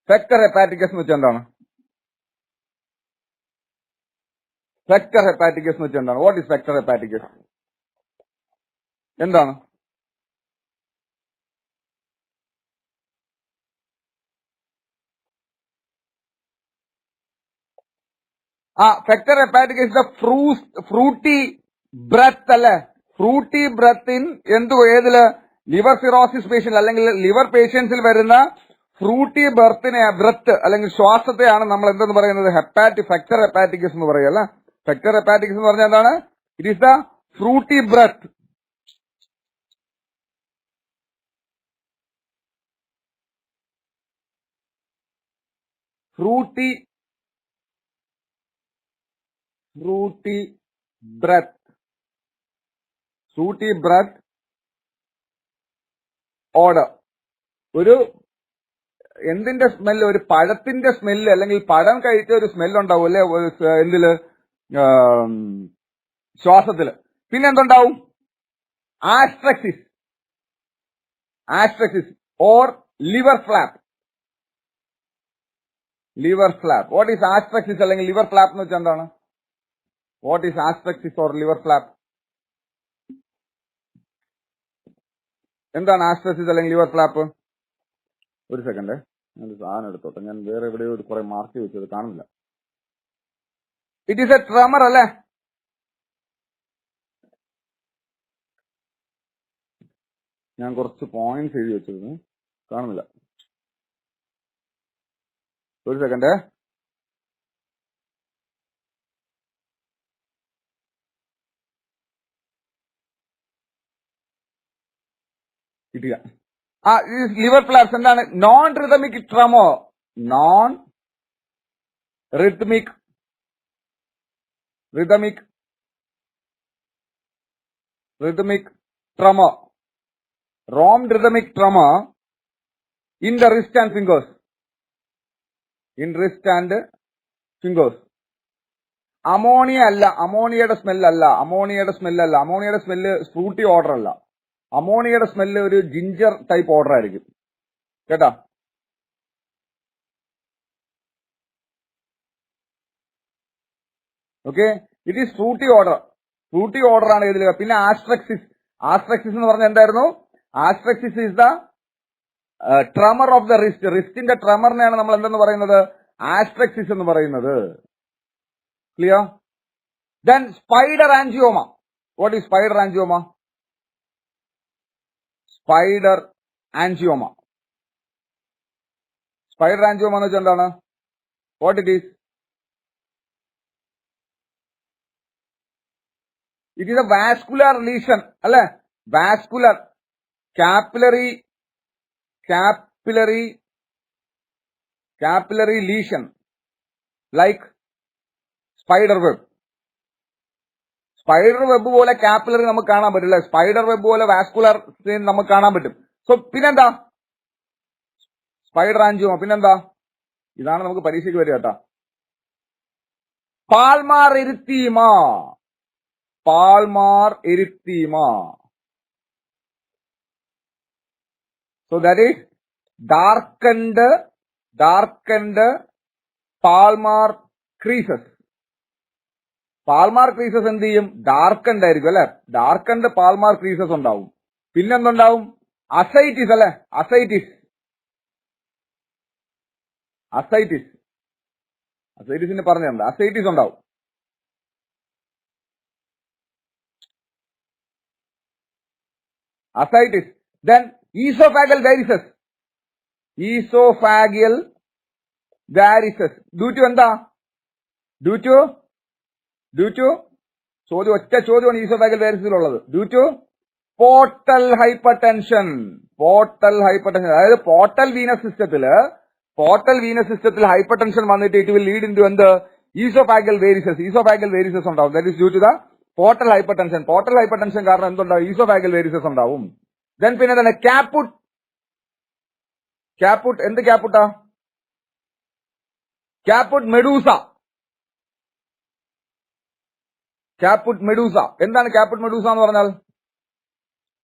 Fetor hepaticus എന്ന് വെച്ചാൽ എന്താണ്? സെക്ടർ ഹെപ്പാറ്റിക്കസ് എന്ന് വെച്ചാൽ എന്താണ്? What is fetor hepaticus? എന്താണ്? Fetor hepaticus is the fruity breath അല്ലെ, ഫ്രൂട്ടി ബ്രത്ത് ഇൻ ഏതില് ലിവർ സിറോസിസ് പേഷ്യന്റ് അല്ലെങ്കിൽ ലിവർ പേഷ്യൻസിൽ വരുന്ന ഫ്രൂട്ടി ബ്രത്ത് അല്ലെങ്കിൽ ശ്വാസത്തെയാണ് നമ്മൾ എന്തെന്ന് പറയുന്നത്, ഫെക്ടർ ഹെപ്പാറ്റിക്കസ് എന്ന് പറയുക അല്ലെ. ഫെക്ടർ ഹെപ്പാറ്റിക്കസ് എന്ന് പറഞ്ഞാൽ എന്താണ്? It is the fruity breath. Fruity breath odour. ഒരു എന്തിന്റെ സ്മെല്ല്? ഒരു പഴത്തിന്റെ സ്മെല്ല് അല്ലെങ്കിൽ പഴം കഴിച്ച ഒരു സ്മെല്ല് ഉണ്ടാവും അല്ലെ എന്തില്, ശ്വാസത്തില്. പിന്നെ എന്തുണ്ടാവും? Asterixis or liver flap. What is asterixis അല്ലെങ്കിൽ ലിവർ ഫ്ലാപ്പ് എന്ന് വെച്ചാൽ എന്താണ്? What is asterixis or liver flap? എന്താണ് ആസ്ട്രക്സിസ് അല്ലെങ്കിൽ ലിവർ ഫ്ലാപ്പ്? ഒരു സെക്കൻഡ്, ഞാൻ സാധനം എടുത്തോട്ടെ. ഞാൻ വേറെ എവിടെയോ ഒരു കുറെ മാർക്ക് വെച്ചത് കാണുന്നില്ല. ഇറ്റ് ഈസ് എ ട്രമർ അല്ലെ. ഞാൻ കുറച്ച് പോയിന്റ്സ് എഴുതി വെച്ചിരുന്നു, കാണുന്നില്ല. ഒരു സെക്കൻഡ്. കിട്ടില്ല. ലിവർ ഫ്ലാപ്സ് എന്താണ്? Non rhythmic tremor. rhythmic tremor, romped rhythmic tremor in the wrist and fingers. Ammonia അല്ല, അമോണിയയുടെ സ്മെല്ല് ഫ്രൂട്ടി ഓർഡർ അല്ല. അമോണിയയുടെ സ്മെല്ല് ഒരു ജിഞ്ചർ ടൈപ്പ് ഓർഡർ ആയിരിക്കും കേട്ടാ. Okay, it is fruity odour ആണ് ഇതിൽ. പിന്നെ ആസ്ട്രക്സിസ് എന്ന് പറഞ്ഞാൽ എന്തായിരുന്നു? Asterixis is the tremor of the റിസ്റ്റിന്റെ ട്രമറിനെയാണ് നമ്മൾ എന്തെന്ന് പറയുന്നത്? ആസ്ട്രക്സിസ് എന്ന് പറയുന്നത്. Clear? Then spider angioma. What is spider angioma? Spider angioma എന്ന് വെച്ചാൽ എന്താണ്? What it is? It is a vascular lesion അല്ലെ. Vascular capillary lesion like spider web. പോലെ കാപ്പിലറി നമുക്ക് കാണാൻ പറ്റില്ല. സ്പൈഡർ വെബ് പോലെ വാസ്കുലർ നമുക്ക് കാണാൻ പറ്റും. സോ പിന്നെന്താ? Spider angioma. പിന്നെന്താ? ഇതാണ് നമുക്ക് പരീക്ഷയ്ക്ക് വരിക കേട്ടാ. Palmar erythema. So that is darkened palmar creases. Palmar creases എന്ത് ചെയ്യും? ഡാർക്കൻഡ് ആയിരിക്കും അല്ലെ. ഡാർക്കൻഡ് പാൽമാർ ക്രീസസ് ഉണ്ടാവും. പിന്നെന്തുണ്ടാവും? അസൈറ്റിസ് അല്ലെ. അസൈറ്റിസിന് പറഞ്ഞിട്ടുണ്ട്. അസൈറ്റിസ് ഉണ്ടാവും. Then esophageal varices. Due to എന്താ? Due to ഒറ്റ ചോദ്യമാണ് ഈസോഫാഗൽ വാരിസിലുള്ളത്. Due to portal hypertension. അതായത് പോർട്ടൽ വീനസ് സിസ്റ്റത്തിൽ ഹൈപ്പർടെൻഷൻ വന്നിട്ട് it will lead in to എന്ത്? ഈസോഫാഗൽ വേരിസസ് ഉണ്ടാവും. That is due to the portal hypertension. കാരണം എന്തുണ്ടാവും? ഈസോഫാഗൽ വേരിസസ് ഉണ്ടാവും. ദെൻ പിന്നെ തന്നെ ക്യാപുട്ട്. എന്ത് ക്യാപുട്ടാ? ക്യാപുട്ട് മെഡൂസ. എന്താണ് ക്യാപുട്ട് മെഡൂസ എന്ന് പറഞ്ഞാൽ?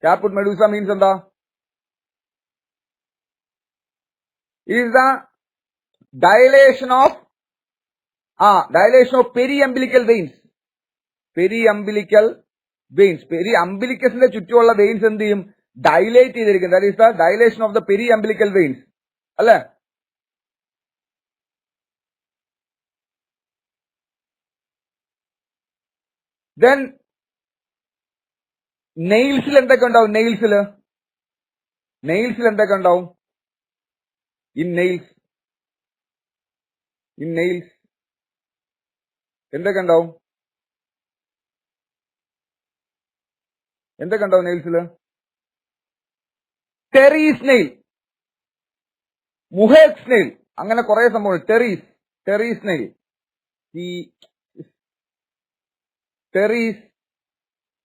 ക്യാപുട്ട് മെഡൂസ മീൻസ് എന്താ? Is the dilation of periumbilical veins. അംബിലിക്കസിന്റെ ചുറ്റുമുള്ള വെയിൻസ് എന്ത് ചെയ്യും? ഡൈലേറ്റ് ചെയ്തിരിക്കും. That is the dilation of the periumbilical veins അല്ലെ. Then നെയിൽസിൽ എന്തൊക്കെ ഉണ്ടാവും? നെയിൽസിൽ എന്തൊക്കെ ഉണ്ടാവും? ഇൻ നെയിൽസ് എന്തൊക്കെ ഉണ്ടാവും? നെയിൽസിൽ? ടെറീസ് നെയിൽ, മുഹേക്സ് നെയിൽ, അങ്ങനെ കുറെ സംഭവം. ടെറീസ് നെയിൽ, ഈ ടെറീസ്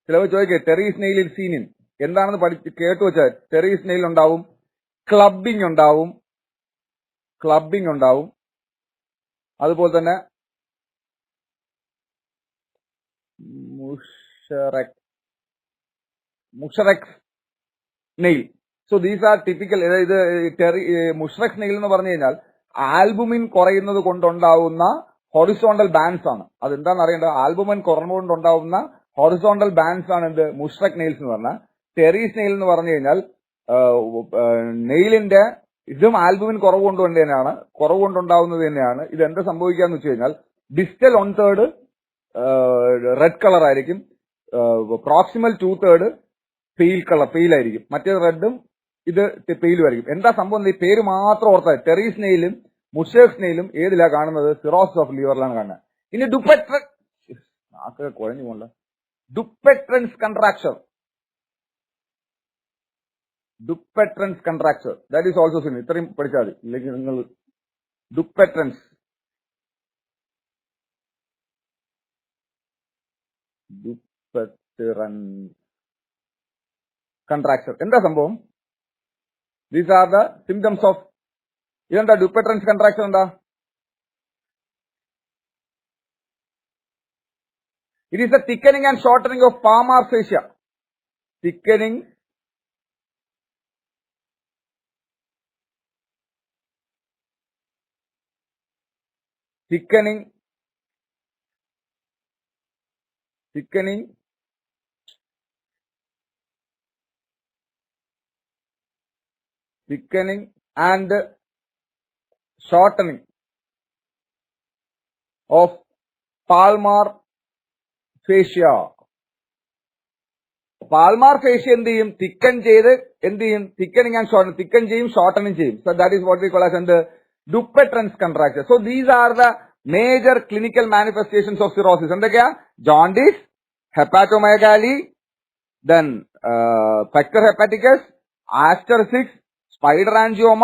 ചിലവ് ചോദിക്കേ ടെറീസ് നെയിൽ ഇസ് സീൻ ഇൻ എന്താണെന്ന് പഠിച്ച് കേട്ടു വെച്ചാൽ ടെറീസ് നെയിൽ ഉണ്ടാവും. ക്ലബിംഗ് ഉണ്ടാവും. അതുപോലെ തന്നെ Muehrcke's nail. So these are typical. ഇത് മുഷറക്സ് നെയിൽ എന്ന് പറഞ്ഞു കഴിഞ്ഞാൽ ആൽബുമിൻ കുറയുന്നത് കൊണ്ടുണ്ടാവുന്ന ഹൊറിസോണ്ടൽ ബാൻഡ്സ് ആണ്. അതെന്താണെന്ന് അറിയേണ്ടത്. ആൽബുമിൻ കുറഞ്ഞുകൊണ്ടുണ്ടാവുന്ന ഹൊറിസോണ്ടൽ ബാൻഡ്സ് ആണ് എന്ത്? മുഷറക് നെയിൽസ് എന്ന് പറഞ്ഞാൽ. ടെറീസ് നെയിൽ എന്ന് പറഞ്ഞു കഴിഞ്ഞാൽ നെയിലിന്റെ ഇതും ആൽബുമിൻ കുറവുകൊണ്ടുണ്ടാവുന്നത് തന്നെയാണ്. ഇത് എന്താ സംഭവിക്കാന്ന് വെച്ച് കഴിഞ്ഞാൽ ഡിസ്റ്റൽ 1/3 റെഡ് കളർ ആയിരിക്കും, പ്രോക്സിമൽ 2/3 പെയിലായിരിക്കും, മറ്റേ റെഡും ഇത് പെയിലും ആയിരിക്കും. എന്താ സംഭവം? ഈ പേര് മാത്രം ഓർത്താൽ ടെറീസ് നെയിലും മുഷേക്സ് നെയിലും ഏതിലാ കാണുന്നത്? സിറോസിസ് ഓഫ് ലിവറിലാണ് കാണുന്നത്. ഇനി കുഴഞ്ഞു പോകണ്ട. Dupuytren's contracture that is also seen. ഇത്രയും പഠിച്ചാൽ മതി. ഇല്ലെങ്കിൽ നിങ്ങൾ ഡുപ്പെട്രൻസ് കൺട്രാക്ചർ എന്താ സംഭവം? These are the symptoms of. ഇതെന്താ ഡുപ്പെട്രൻസ് കൺട്രാക്ചർ? എന്താ? It is the thickening and shortening of palmar fascia. തിക്കനിങ് and shortening of palmar fascia. Palmar fascia എന്ത് ചെയ്യും? തിക്കൻ ചെയ്ത് എന്ത് ചെയ്യും? Thickening and shortening. തിക്കൻ ചെയ്യും, ഷോർട്ടനിങ് ചെയ്യും. So that is what we call as എന്ത്? Dupuytren's contracture. So these are the major clinical manifestations of cirrhosis. എന്തൊക്കെയാ? Jaundice, hepatomegaly, then fetor hepaticus, asterixis, spider angioma,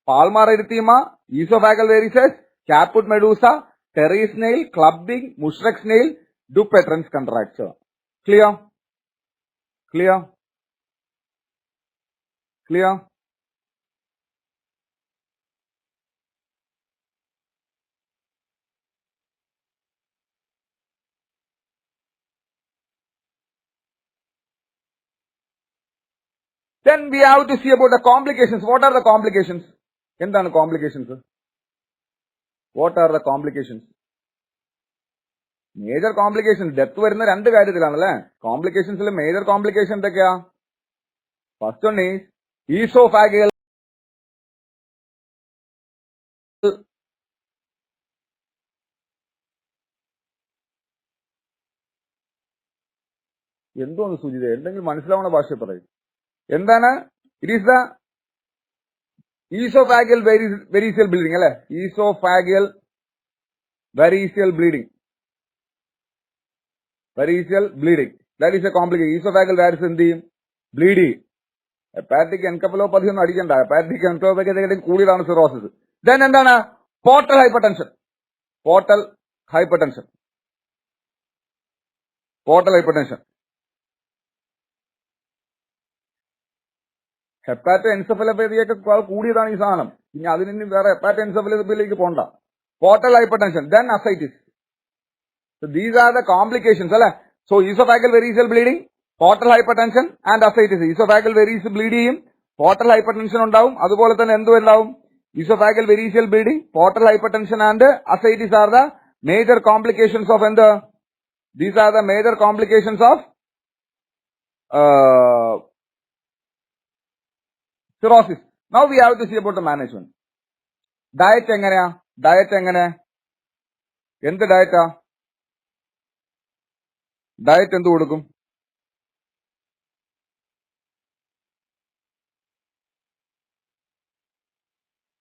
palmar erythema, oesophageal varices, caput medusae, Terry's nail, clubbing, Muehrcke's nail, Dupuytren's contracture. Clear? Then we have to see about the complications. What are the complications? എന്താണ് complications? Major complications death വരുന്ന 2 കാര്യത്തിലാണല്ലേ. കോംപ്ലിക്കേഷൻസിൽ major complication എന്തൊക്കെയാ? First one is oesophageal എന്തോന്ന് സൂചിത? എന്തെങ്കിലും മനസ്സിലാവുന്ന ഭാഷ പറയും. എന്താണ്? It is the oesophageal variceal bleeding അല്ലെ. Oesophageal variceal bleeding. That is a complication. Oesophageal varix എന്ത് ചെയ്യും? ബ്ലീഡ് ചെയ്യും. ഹെപ്പാറ്റിക് എൻകഫലോപ്പതി ഒന്നും അടിക്കണ്ട. ഹെപ്പാറ്റിക് എൻകഫലോപ്പതി കൂടിയതാണ് സിറോസിസ്. ദെൻ എന്താണ്? Portal hypertension. ഹെപ്പാറ്റോ എൻസെഫലോപ്പതിയൊക്കെ കൂടിയതാണ് ഈ സാധനം. പിന്നെ അതിന് വേറെ ഹെപ്പാറ്റോ എൻസെഫലോപ്പതിയിലേക്ക് പോകണ്ട. Portal hypertension, then ascites. So these are the complications അല്ലെ. So esophageal variceal bleeding, portal hypertension and ascites. Esophageal variceal bleed ചെയ്യും, portal hypertension ഉണ്ടാവും. അതുപോലെ തന്നെ എന്തും ഉണ്ടാവും? Esophageal variceal bleeding, portal hypertension and ascites are the major complications of എന്ത്? These are the major complications of cirrhosis. Now we have to see about the management. Diet എങ്ങനെയാ? എന്ത് ഡയറ്റാ? Diet എന്ത് കൊടുക്കും?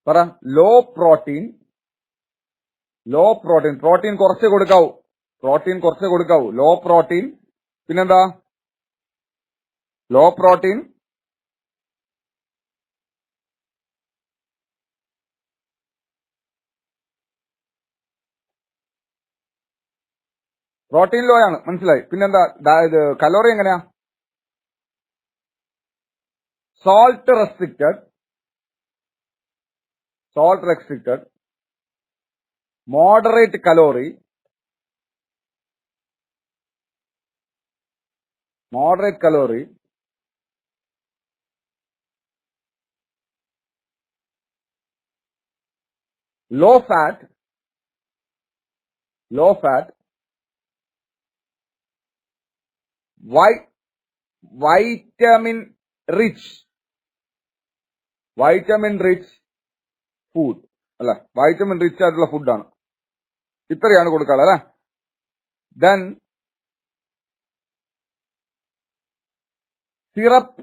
പറ. Law protein. പ്രോട്ടീൻ കുറച്ച് കൊടുക്കാവൂ. Low protein. പിന്നെന്താ? Low protein. Protein low ആണ്, മനസ്സിലായി. പിന്നെന്താ? ഇത് കലോറി എങ്ങനെയാ? Salt restricted, moderate calorie, low fat, vitamin rich food അല്ല, വൈറ്റമിൻ റിച്ച് ആയിട്ടുള്ള ഫുഡാണ്. ഇത്രയാണ് കൊടുക്കാറ് അല്ലെ. Then syrup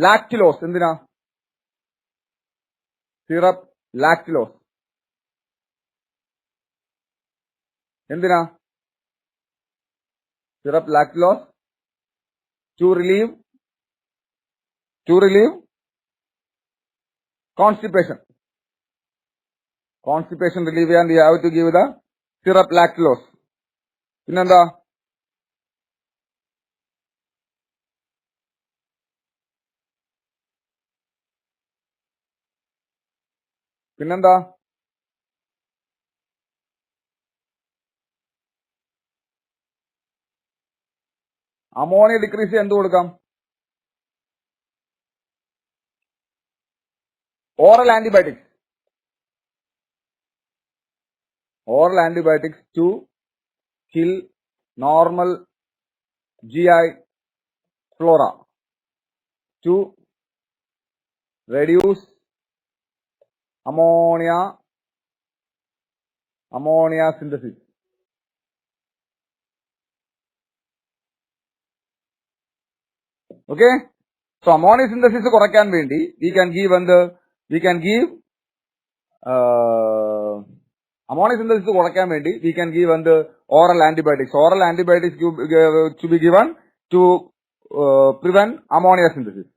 lactulose. എന്തിനാ syrup lactulose? To relieve constipation relieve ചെയ്യാൻ you have to give the syrup lactulose. പിന്നെന്താ? അമോണിയ ഡിക്രീസ് ചെയ്യാൻ എന്ത് കൊടുക്കാം? Oral antibiotics to kill normal GI flora, to reduce ammonia synthesis. Okay, so ammonia synthesis കുറയ്ക്കാൻ വേണ്ടി we can give oral antibiotics to be given to prevent ammonia synthesis.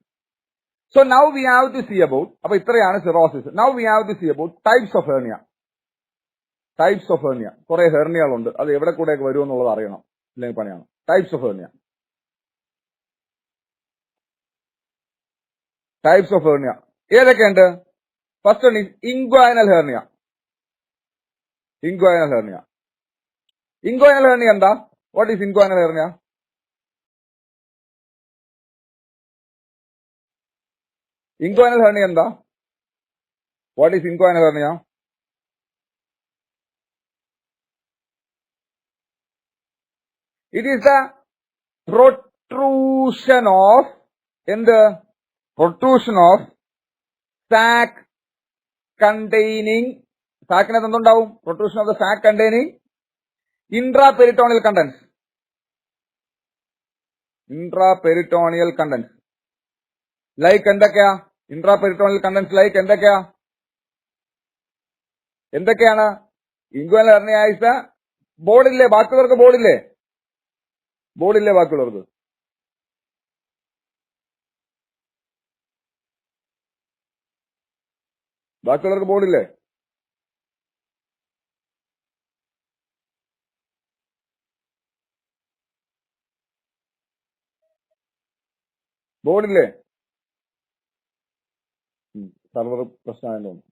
So now we have to see about, appo itrayana cirrhosis. Now we have to see about types of hernia. കുറെ ഹെർണിയകളുണ്ട്, അത് എവിടെ കൂടെയൊക്കെ വരും എന്നുള്ളത് അറിയണം, ഇല്ലെങ്കിൽ പണിയാണ്. Types of hernia. ഏതൊക്കെയുണ്ട്? First one is inguinal hernia. എന്താ? What is inguinal hernia? എന്താ? What is inguinal hernia? It is the protrusion of sac containing, സാക്കിനകത്ത് എന്തുണ്ടാവും? Protrusion of the sac containing intraperitoneal contents. Like എന്തൊക്കെയാ? Intraperitoneal contents like എന്തൊക്കെയാണ്? Inguinal hernia is the ബോർഡില്ലേ? ബാക്കിയുള്ളവർക്ക് ബോർഡില്ലേ? ബാക്കിയുള്ളവർക്ക് ബോർഡില്ലേ? സർവർ പ്രശ്നമായതുകൊണ്ട്.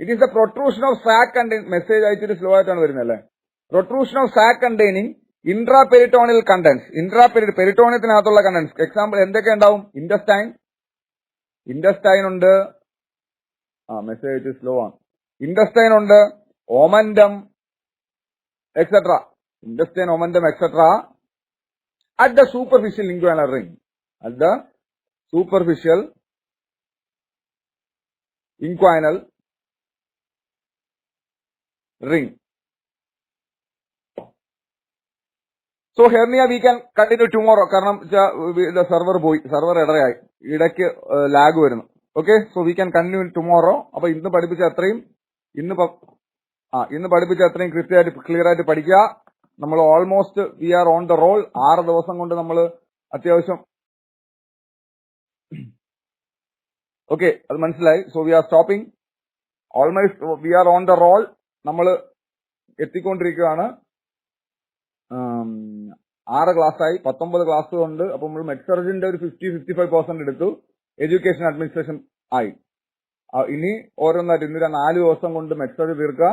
It is the protrusion of sac containing. Message അയച്ചിട്ട് സ്ലോ ആയിട്ടാണ് വരുന്നത് അല്ലേ? Protrusion of sac containing intraperitoneal contents. പെരിറ്റോണിയത്തിനകത്തുള്ള കണ്ടന്റ്സ്. എക്സാമ്പിൾ എന്തൊക്കെ ഉണ്ടാവും? ഇൻഡസ്റ്റൈൻ ഉണ്ട്. മെസ്സേജ് സ്ലോ ആണ്. ഇൻഡസ്റ്റൈൻ ഉണ്ട്, omentum etcetera. at the superficial inguinal ring. So hernia we can continue tomorrow. കാരണം the server ഇടയ്ക്ക് ലാഗ് വരുന്നു. Okay, so we can continue tomorrow. അപ്പൊ ഇന്ന് പഠിപ്പിച്ച അത്രയും കൃത്യമായിട്ട് ക്ലിയർ ആയിട്ട് പഠിക്കുക. നമ്മൾ almost we are on the roll. 6 ദിവസം കൊണ്ട് നമ്മൾ അത്യാവശ്യം ഓക്കെ, അത് മനസ്സിലായി. So we are stopping. Almost we are on the roll. നമ്മൾ എത്തിക്കൊണ്ടിരിക്കുകയാണ്. 6 ക്ലാസ്സായി, 19 ക്ലാസ് ഉണ്ട്. അപ്പൊ നമ്മൾ മെഡ്സർജിന്റെ ഒരു 50-55% എടുത്തു. എഡ്യൂക്കേഷൻ അഡ്മിനിസ്ട്രേഷൻ ആയി. ഇനി ഓരോന്നായിട്ട് ഇന്ന് 4 ദിവസം കൊണ്ട് മെഡ്സർജ് തീർക്കുക.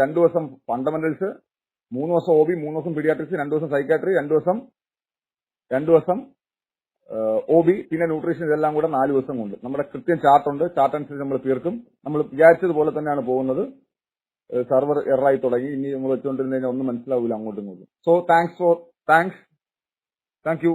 2 ദിവസം ഫണ്ടമെന്റൽസ്, 3 ദിവസം OB, 3 ദിവസം പീഡിയാട്രിക്സ്, 2 ദിവസം സൈക്കാട്രി, 2 ദിവസം OB, പിന്നെ ന്യൂട്രീഷൻ. ഇതെല്ലാം കൂടെ 4 ദിവസം കൊണ്ട് നമ്മുടെ കൃത്യം ചാർട്ട് ഉണ്ട്. ചാർട്ട് അനുസരിച്ച് നമ്മൾ തീർക്കും. നമ്മൾ വിചാരിച്ചതുപോലെ തന്നെയാണ് പോകുന്നത്. സെർവർ എററായി തുടങ്ങി. ഇനി നമ്മൾ വെച്ചുകൊണ്ടിരുന്നതിന് ഒന്നും മനസ്സിലാവില്ല അങ്ങോട്ടും ഇങ്ങോട്ടും. So thank you.